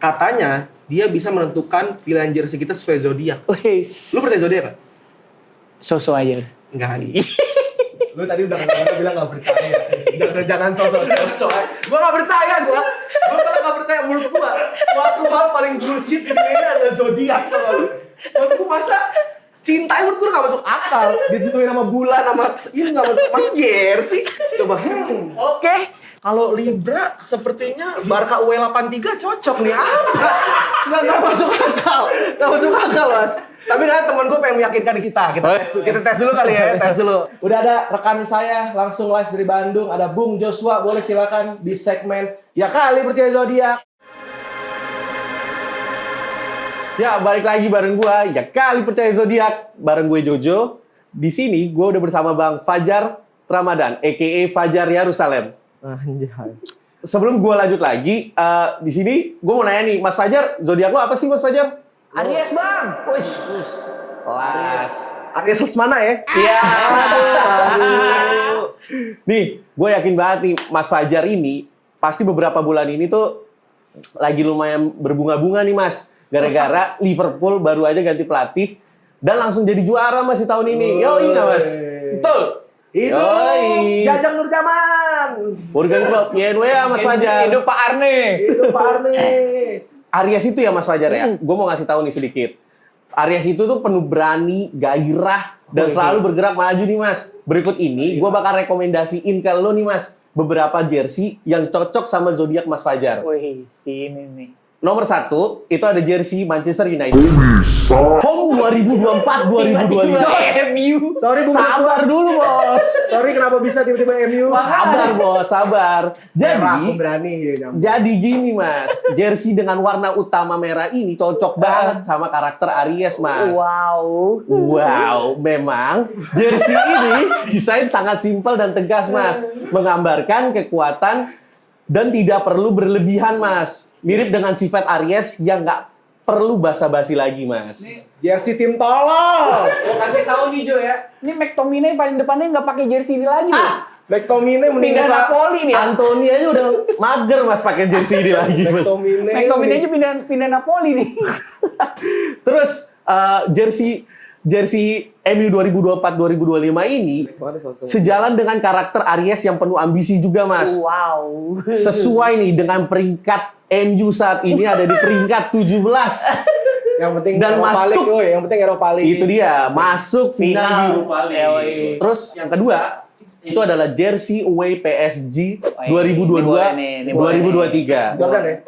katanya dia bisa menentukan pilihan jersey kita sesuai zodiak. Lu percaya zodiak kan? So-so aja. Enggak nih. Lu tadi udah bilang gak percaya. Jangan sosok. Gua gak percaya gua gak percaya menurut gua. Suatu hal paling bullshit di dunia ini adalah zodiak. Maksud gua masa cinta menurut gua gak masuk akal. Ditentuin sama bulan sama ini gak masuk. Masa jersey? Coba. Oke. Kalau Libra sepertinya Barca UE83 cocok nih. Nggak masuk akal. Nggak masuk akal, Mas. Tapi kan teman gue pengen meyakinkan kita. Kita tes dulu kali ya, tes dulu. Udah ada rekan saya langsung live dari Bandung. Ada Bung Joshua, boleh silakan di segmen Ya Kali Percaya Zodiak. Ya, balik lagi bareng gue Ya Kali Percaya Zodiak. Bareng gue Jojo. Di sini gue udah bersama Bang Fajar Ramadan, a.k.a. Fajar Yerusalem. Anjay. Sebelum gue lanjut lagi, di sini gue mau nanya nih, Mas Fajar, zodiak lo apa sih Mas Fajar? Aries bang. Wih, kelas. Aries mana ya? Iya. Aduh. Nih, gue yakin banget nih, Mas Fajar ini pasti beberapa bulan ini tuh lagi lumayan berbunga-bunga nih Mas. Gara-gara Liverpool baru aja ganti pelatih dan langsung jadi juara Mas di tahun ini. Yoi nggak Mas? Betul. Hidup Jajang Nurjaman. Burger Club, YNW ya Mas Fajar. Hidup Pak Arne. Aries itu ya Mas Fajar ya. Gue mau ngasih tahu nih sedikit. Aries itu tuh penuh berani, gairah, dan selalu bergerak maju nih Mas. Berikut ini gue bakal rekomendasiin ke lo nih Mas beberapa jersey yang cocok sama zodiak Mas Fajar. Wih, sini nih. Nomor 1, itu ada jersey Manchester United. Home 2024-2025. MU. Sorry, sabar dulu, Bos. Sorry, kenapa bisa tiba-tiba MU? Sabar, Bos, sabar. Jadi gini, Mas. Jersey dengan warna utama merah ini cocok banget sama karakter Aries, Mas. Wow, memang jersey ini desain sangat simpel dan tegas, Mas. Menggambarkan kekuatan dan tidak perlu berlebihan, Mas. Mirip dengan sifat Aries yang nggak perlu basa-basi lagi, Mas. Jersey tim tolol. Gue kasih tahu nih Jo ya. Ini McTominay paling depannya nggak pakai jersey ini lagi loh. McTominay Pindah Napoli nih. Anthony aja udah mager Mas pakai jersey ini lagi, Mas. McTominay aja pindah Napoli nih. Terus jersey MU 2024-2025 ini sejalan dengan karakter Aries yang penuh ambisi juga, Mas. Wow. Sesuai nih dengan peringkat MU saat ini ada di peringkat 17. Yang penting dan masuk League, yang penting Eropa League. Itu dia, masuk final di Europa League. League. Terus yang kedua, itu adalah jersey away PSG 2022-2023. Jordan ya?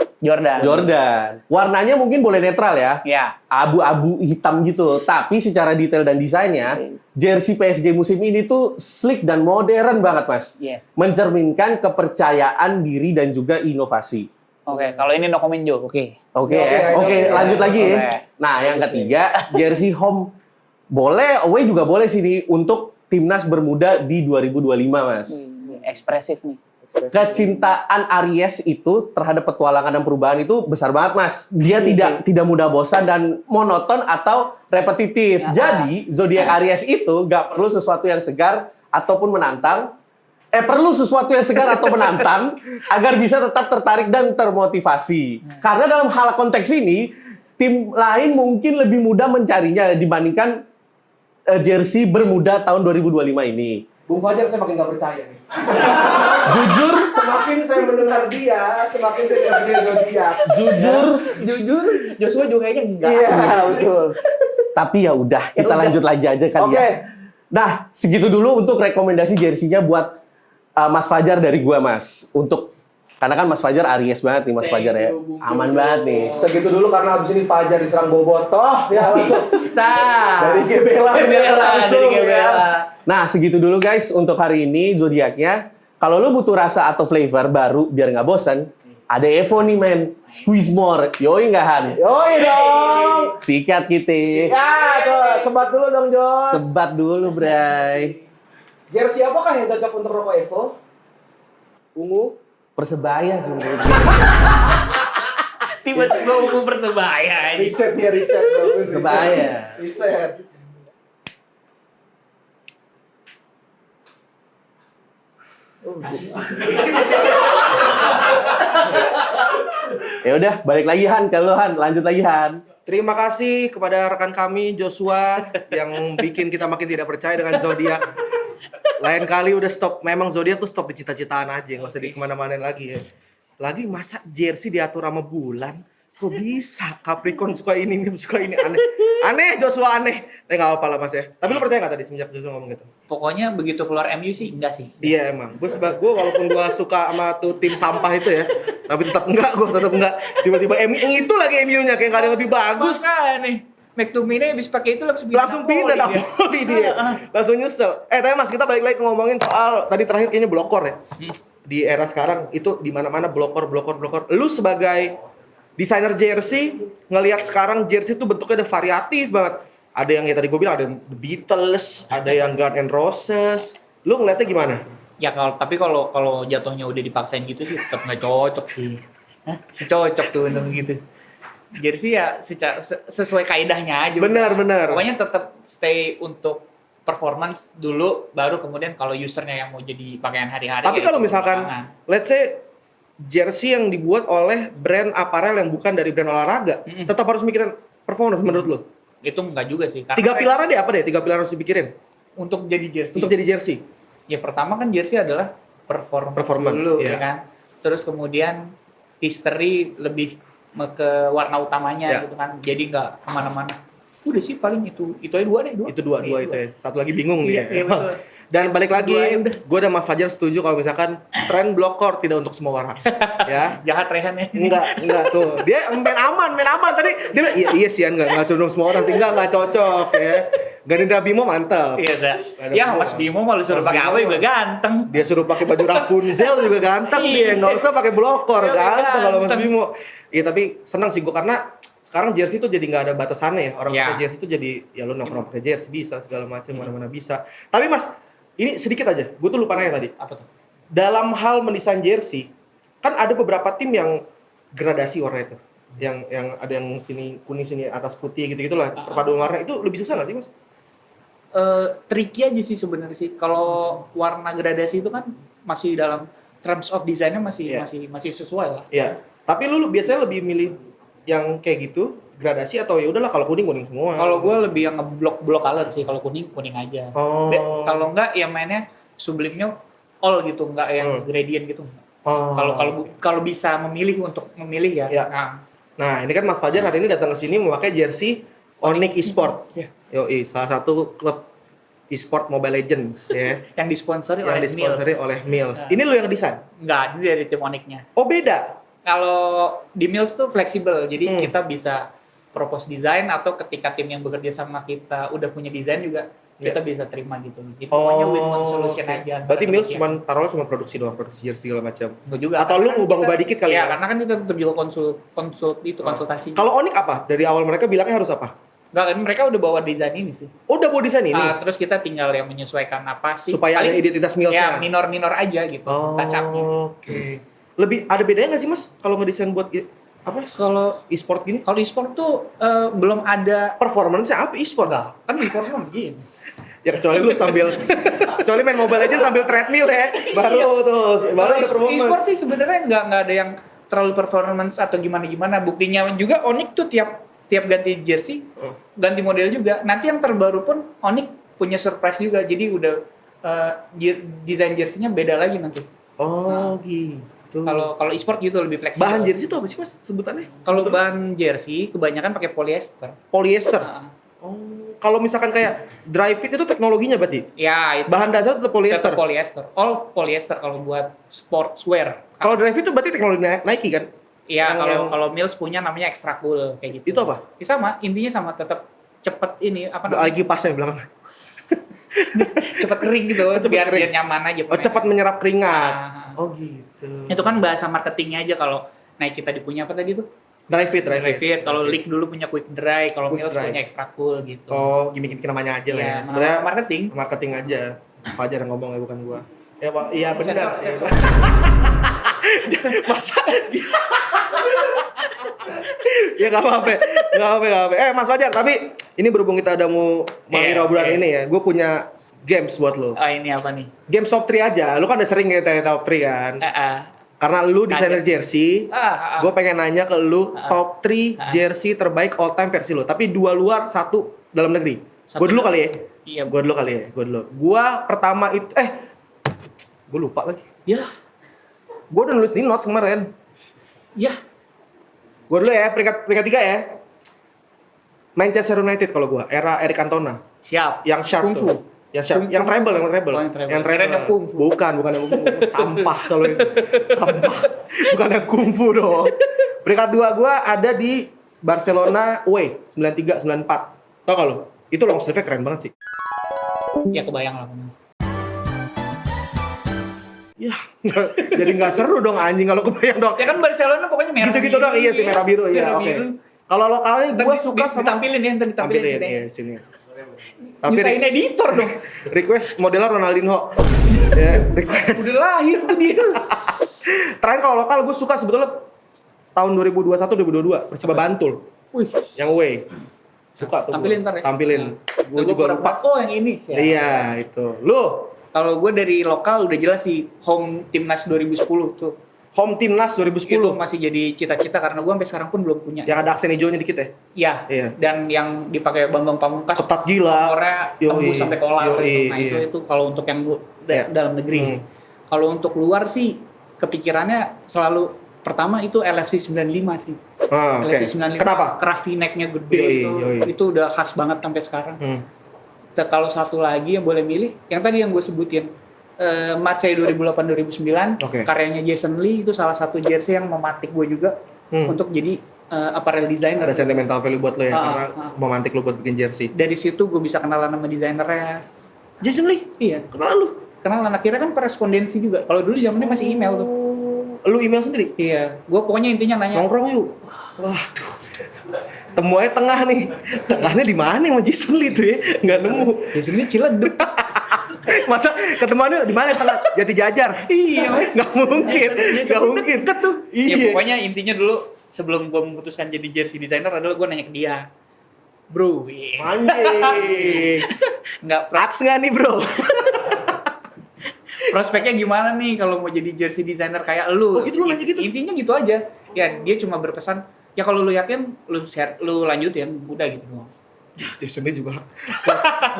Jordan. Warnanya mungkin boleh netral ya. Ya. Abu-abu hitam gitu. Tapi secara detail dan desainnya, jersey PSG musim ini tuh sleek dan modern banget, Mas. Yes. Mencerminkan kepercayaan diri dan juga inovasi. Oke, kalau ini no comment Jo. Oke, Lanjut lagi ya. Oke. Nah, yang ketiga, jersey home boleh, away juga boleh sini untuk timnas bermuda di 2025, Mas. Ekspresif nih. Kecintaan Aries itu terhadap petualangan dan perubahan itu besar banget, Mas. Dia tidak mudah bosan dan monoton atau repetitif. Jadi, zodiak Aries itu nggak perlu sesuatu yang segar ataupun menantang. Perlu sesuatu yang segar atau menantang agar bisa tetap tertarik dan termotivasi. Karena dalam hal konteks ini, tim lain mungkin lebih mudah mencarinya dibandingkan jersey bermuda tahun 2025 ini. Bung Fajar saya makin nggak percaya nih. Jujur, Semakin saya mendengar dia, semakin saya tidak percaya zodiak. jujur, Joshua juga kayaknya enggak. Iya, betul. tapi ya udah, kita lanjut lagi aja kali Oke. ya. Nah, segitu dulu untuk rekomendasi jersey-nya buat Mas Fajar dari gua, Mas. Untuk Karena kan Mas Fajar Aries banget nih Mas Fajar ya. Aman banget nih. Segitu dulu karena abis ini Fajar diserang Bobotoh ya langsung Sah. dari Gebela langsung ya. Nah, segitu dulu guys untuk hari ini zodiaknya. Kalau lu butuh rasa atau flavor baru biar nggak bosan, ada Evo nih men. Squeeze more. Yoi nggak Han? Yoi dong. Sikat kita. Ya, tuh sebat dulu dong Jos. Sebat dulu, Bray. Jersey apakah yang cocok untuk rokok Evo? Ungu. Persebaya sebenarnya. Tiba-tiba ungu Persebaya. Riset dia riset. Bro. Persebaya. Riset. Ya udah, balik lagi Han, kalau Han, lanjut lagi Han. Terima kasih kepada rekan kami Joshua yang bikin kita makin tidak percaya dengan zodiak. Lain kali udah stop, memang zodiak tuh stop di cita-citaan aja, nggak usah di kemana-mana lagi ya. Lagi masa jersey diatur sama bulan? Kok bisa? Capricorn suka ini suka ini, aneh. Aneh Joshua aneh. Tapi nggak apa-apa lah Mas ya. Tapi lu percaya nggak tadi semenjak Joshua ngomong gitu? Pokoknya begitu keluar MU sih enggak sih. Iya emang. Gue walaupun gue suka sama tuh tim sampah itu ya, tapi tetap enggak. Tiba-tiba MU yang itu lagi MU-nya kayak nggak ada yang lebih bagus. Maka nih, McTominay habis pakai itu langsung Pindah Napoli dia. Langsung nyesel. Tapi Mas, kita balik lagi ngomongin soal tadi terakhir kayaknya blokor ya. Di era sekarang itu di mana-mana blokor. Lu sebagai desainer jersey ngelihat sekarang jersey itu bentuknya udah variatif banget. Ada yang ya tadi gue bilang ada yang The Beatles, ada yang Guns N' Roses. Lu ngeliatnya gimana? Ya kalau jatuhnya udah dipaksain gitu sih tetap nggak cocok sih. Hah? Cocok tuh untuk gitu. Jersey ya sesuai kaidahnya aja. Benar. Pokoknya tetap stay untuk performance dulu, baru kemudian kalau usernya yang mau jadi pakaian hari-hari. Tapi ya kalau itu misalkan, belakangan. let's say jersey yang dibuat oleh brand apparel yang bukan dari brand olahraga, tetap harus mikirin performance menurut lu? Itu enggak juga sih. Karena 3 pilarnya deh apa deh? 3 pilar harus dipikirin untuk jadi jersey. untuk jadi jersey. Ya pertama kan jersey adalah performance dulu iya. ya kan. Terus kemudian history lebih ke warna utamanya Iya. gitu kan. Jadi nggak kemana-mana. Udah sih paling itu aja dua deh. Itu dua itu ya. Satu lagi bingung Iya, nih. iya, betul. Dan balik lagi, Dua ya udah. gue dan Mas Fajar setuju kalau misalkan tren blokor tidak untuk semua orang. Ya. Jahat Rehan ya. Enggak tuh. Dia main aman. Tadi dia bilang, iya sih enggak condong semua orang sih. Enggak cocok ya. Ganindra Bimo mantap. Iya, Sa. Ya Mas Bimo malu suruh pakai apa juga ganteng. Dia suruh pakai baju Rapunzel juga ganteng dia. Enggak usah pakai blokor, Iya, ganteng kalau Mas ganteng. Bimo. Iya, tapi senang sih gue karena sekarang jersey tuh jadi nggak ada batasannya ya. Orang Iya. pakai jersey tuh jadi ya lu nongkrong pakai jersey bisa segala macam mana-mana bisa. Tapi Mas, ini sedikit aja. Gue tuh lupa nanya tadi. Apa tuh? Dalam hal mendesain jersey, kan ada beberapa tim yang gradasi warna itu. Yang ada yang sini kuning sini atas putih gitu-gitu lah. Perpaduan warna itu lebih susah nggak sih, Mas? Tricky aja sih sebenarnya sih. Kalau warna gradasi itu kan masih dalam terms of design-nya Iya. masih sesuai lah. Iya. Tapi lu biasanya lebih milih yang kayak gitu, gradasi atau ya udahlah kalau kuning semua. Kalau gue lebih yang ngeblok color sih. Kalau kuning aja. Oh. Kalau enggak ya mainnya sublimnya all gitu, enggak yang gradient gitu. Oh. Kalau bisa memilih untuk memilih ya. Ya. Nah, ini kan Mas Fajar hari ini datang ke sini memakai jersey Onyx Esport. Iya. Yoi, salah satu klub e-sport Mobile Legend ya. Yang disponsori Yang oleh disponsori Mills. oleh Mills. Nah. Ini lu yang desain? Enggak, ini dari tim Onyx-nya. Oh, beda. Kalau di Mills tuh fleksibel, jadi kita bisa propose desain atau ketika tim yang bekerja sama kita udah punya desain juga kita bisa terima gitu. Jadi pokoknya win-win solution oke. aja. Berarti antara Mills keduanya. taruhnya cuma produksi doang, produksi jersey segala macam. Enggak juga. Atau lu karena kan ngubah-ngubah kita- dikit kali ya? karena kan kita tetap juga konsultasi. Kalau Onyx apa? Dari awal mereka bilangnya harus apa? Enggak kan mereka udah bawa desain ini sih. Oh, udah mau desain ini? Terus kita tinggal yang menyesuaikan apa sih. Supaya ada Paling identitas Millsnya. ya minor-minor aja gitu. Touch up-nya. Oke. Lebih ada bedanya nggak sih, Mas, kalau ngedesain buat apa? Kalau E-sport gini? kalau e-sport tuh belum ada Performance-nya apa e-sport? kan e-sport kan begini. Ya kecuali lu kecuali main Mobile Legends sambil treadmill ya. Baru tuh, baru ada E-sport performance. sih sebenarnya nggak ada yang terlalu performance atau gimana. Buktinya juga Onyx tuh tiap ganti jersey, ganti model juga. Nanti yang terbaru pun Onyx punya surprise juga. Jadi udah desain jersey-nya beda lagi nanti. Oh, gitu. Kalau e-sport gitu lebih fleksibel. Bahan jersey itu apa sih, Mas, sebutannya? Kalau bahan jersey kebanyakan pakai polyester. Polyester. Nah, Oh, kalau misalkan kayak dry fit itu teknologinya berarti Ya, itu bahan dasar tetap polyester. tetap polyester. All polyester kalau buat sportswear. Kalau dry fit itu berarti teknologi Nike kan? Iya, yang- kalau Mills punya namanya extra cool kayak gitu. Itu apa? Ya sama, intinya sama, tetap cepet ini apa namanya? Lagi pasnya di belakang. Cepet kering gitu, Cepet biar kering. nyaman aja. Oh, cepat menyerap keringat. Ah. Oh gitu. Itu kan bahasa marketingnya aja. Kalau Nike tadi punya apa tadi tuh? Dry fit, Dry fit. Kalau Leak dulu punya quick dry, kalau Quick Mills dry. punya extra cool gitu. Oh, gimmick namanya aja lah ya. Iya, Sebenarnya marketing. marketing aja. Fajar yang ngomong ya, bukan gua. Ya Pak, iya benar Sensor, sih. sensor. Masa ya nggak apa-apa, nggak apa-apa. Mas Fajar, tapi ini berhubung kita udah mau mengakhiri Iya, obrolan iya. ini ya, gue punya games buat lo. Oh, ini apa nih? Games top 3 aja, lu kan udah sering kita top 3 kan. Karena lu desainer jersey, gue pengen nanya ke lu top 3 jersey terbaik all time versi lu. Tapi 2 luar, 1 dalam negeri. Satu Gue dulu dalam- kali ya. Iya. Gue dulu kali ya. Gue pertama itu, gue lupa lagi. Ya, Gue udah nulis di notes kemarin. ya. Gue dulu ya, peringkat 3 ya. Manchester United kalau gue, era Eric Cantona. Siap. Yang sharp Kungfu. tuh. Yang sharp, yang treble. Oh, yang treble. Yang treble. Kirain yang kungfu. Bukan yang kungfu. Sampah kalau itu. Sampah. Bukan yang kungfu dong. Peringkat 2 gue ada di Barcelona away 93-94. Tau gak lo? Itu long sleeve keren banget sih. Ya kebayang lah. Ya, jadi nggak seru dong anjing kalau kebayang dong. Ya kan Barcelona pokoknya merah. Gitu-gitu dong, iya sih merah biru ya. Merah Oke. biru. Kalau lokalnya gue Ntar suka sama ditampilin ya, ntar ditampilin tampilin sini. iya sini. Tapi Nyusahin editor dong. request modelnya Ronaldinho. Ya, request. Udah lahir tuh dia. Terakhir kalau lokal gue suka sebetulnya tahun 2021-2022 Persiba Bantul Wih, yang away. Suka tuh. Tampilin ntar ya. Tampilin. Gue juga lupa. Oh, yang ini. Iya, itu. Lu Kalau gue dari lokal udah jelas sih home timnas 2010 tuh. home timnas 2010 Itu masih jadi cita-cita karena gue sampai sekarang pun belum punya. yang ada aksen hijaunya dikit ya. Iya. Iya. Dan yang dipakai Bambang Pamungkas Ketat gila. Korea Yoi. tembus sampai kolar Yoi, gitu. Nah, iya. itu kalau untuk yang Iya. dalam negeri. Hmm. Kalau untuk luar sih kepikirannya selalu pertama itu LFC 95 sih. Ah, oke. LFC 95. Kenapa? Craft neck-nya gede Yoi, itu. yoi. Itu udah khas banget sampai sekarang. Kalau satu lagi yang boleh milih, yang tadi yang gue sebutin, Marseille 2008-2009, Oke. karyanya Jason Lee, itu salah satu jersey yang mematik gue juga untuk jadi apparel designer. Ada sentimental value buat lo ya, karena ah. memantik lo buat bikin jersey. Dari situ gue bisa kenalan sama desainernya. Jason Lee, Iya, kenal lu? kenalan akhirnya kan korespondensi juga. Kalau dulu zamannya masih email tuh. Lu email sendiri? Iya, gue pokoknya intinya nanya. Nongkrong yuk. Waduh. Temuannya tengah nih. Tengahnya di mana sama Jason Lee tuh ya? Nggak nemu. Jason Lee Ciledug. Masa ketemuannya di mana tengah? Jati Jajar. Iya, Mas. Nggak mungkin. Nggak mungkin. Deket tuh. Ya Iya. pokoknya intinya dulu sebelum gue memutuskan jadi jersey designer adalah gue nanya ke dia. Bro, Anjing. nggak Rats nggak nih bro? prospeknya gimana nih kalau mau jadi jersey designer kayak lu? Oh, gitu, lu nanya gitu? Intinya gitu aja. Ya dia cuma berpesan, ya kalau lu yakin lu share, lu lanjutin, udah gitu doang. Jason Lee juga.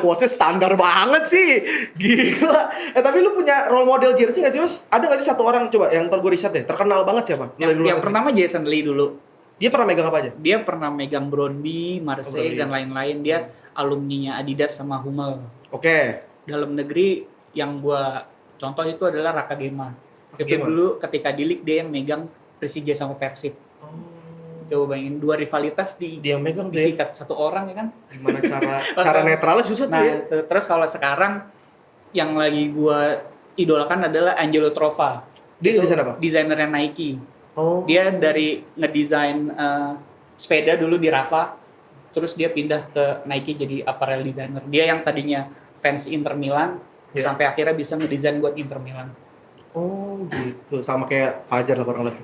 Quotesnya standar banget sih. Gila. Tapi lu punya role model jersey nggak sih mas? Ada nggak sih satu orang coba yang ntar gue riset deh. Terkenal banget siapa? Yang pertama Jason Lee dulu. Dia pernah megang apa aja? Dia pernah megang Brøndby, Marseille Brøndby. dan lain-lain. Dia alumninya Adidas sama Hummel. Oke. Dalam negeri yang gua contoh itu adalah Raka Gema. Raka Itu Gema. dulu ketika di League dia yang megang Persija sama Persib. Coba bayangin dua rivalitas Dia yang megang deh. disikat satu orang ya kan. Gimana cara netralnya susah tuh Nah, ya? terus kalau sekarang yang lagi gua idolakan adalah Angelo Trova. Dia Itu desain apa? Desainernya Nike. Oh. Dia dari ngedesain sepeda dulu di Rafa, terus dia pindah ke Nike jadi apparel designer. Dia yang tadinya fans Inter Milan, Yeah. sampai akhirnya bisa ngedesain buat Inter Milan. Oh gitu, sama kayak Fajar lah kurang lebih.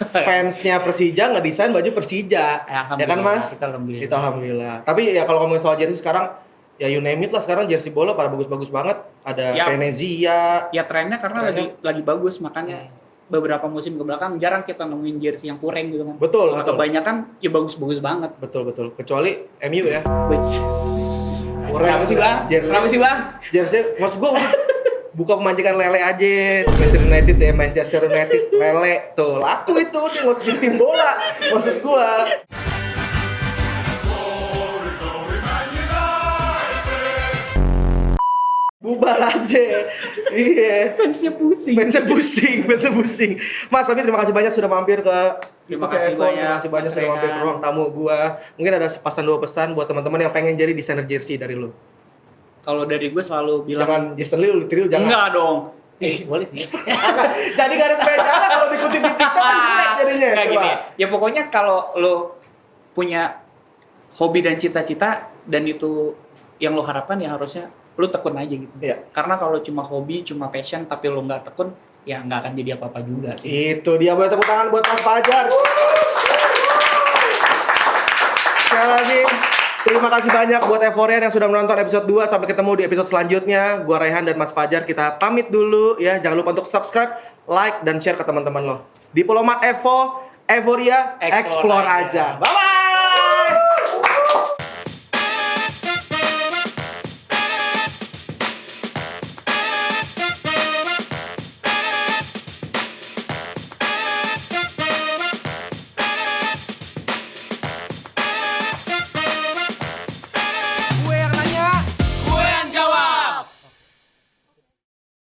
Fansnya Persija ngedesain baju Persija, ya kan mas? Kita alhamdulillah. Itu alhamdulillah. Tapi ya kalau ngomongin soal jersey sekarang, ya you name it lah sekarang jersey bola pada bagus-bagus banget. Ada Ya. Venezia. Ya trennya karena lagi bagus, makanya beberapa musim ke belakang jarang kita nemuin jersey yang kurang gitu kan. Betul, Kalau betul. kebanyakan ya bagus-bagus banget. Betul. Kecuali MU ya. Kenapa sih bang? Kenapa sih bang? Jersey, maksud gua buka pemancingan lele aja. Manchester United lele tuh laku itu nih nggak usah tim bola. Maksud gua. Bubar aja. Iya. Fansnya pusing. Fansnya pusing. Mas, tapi terima kasih banyak sudah mampir ke Terima ke kasih Evo. banyak, Terima kasih banyak Mas sudah mampir ke Rehan. ruang tamu gua. Mungkin ada sepasang dua pesan buat teman-teman yang pengen jadi desainer jersey dari lu. Kalau dari gue selalu bilang Jangan Jason Lee, Literil jangan. enggak dong. Boleh sih. Jadi gak ada spesial kalau dikutip di TikTok kan jelek jadinya. Nggak Coba. gini. Ya pokoknya kalau lo punya hobi dan cita-cita dan itu yang lo harapkan ya harusnya lo tekun aja gitu. Iya. Karena kalau cuma hobi, cuma passion tapi lo nggak tekun, ya nggak akan jadi apa-apa juga sih. Itu dia, buat tepuk tangan buat Mas Fajar. Sekali lagi, terima kasih banyak buat Evorian yang sudah menonton episode 2. Sampai ketemu di episode selanjutnya. Gua Rehan dan Mas Fajar, kita pamit dulu ya. Jangan lupa untuk subscribe, like, dan share ke teman-teman lo. Diplomat Evo, Evoria, explore aja. Bye-bye!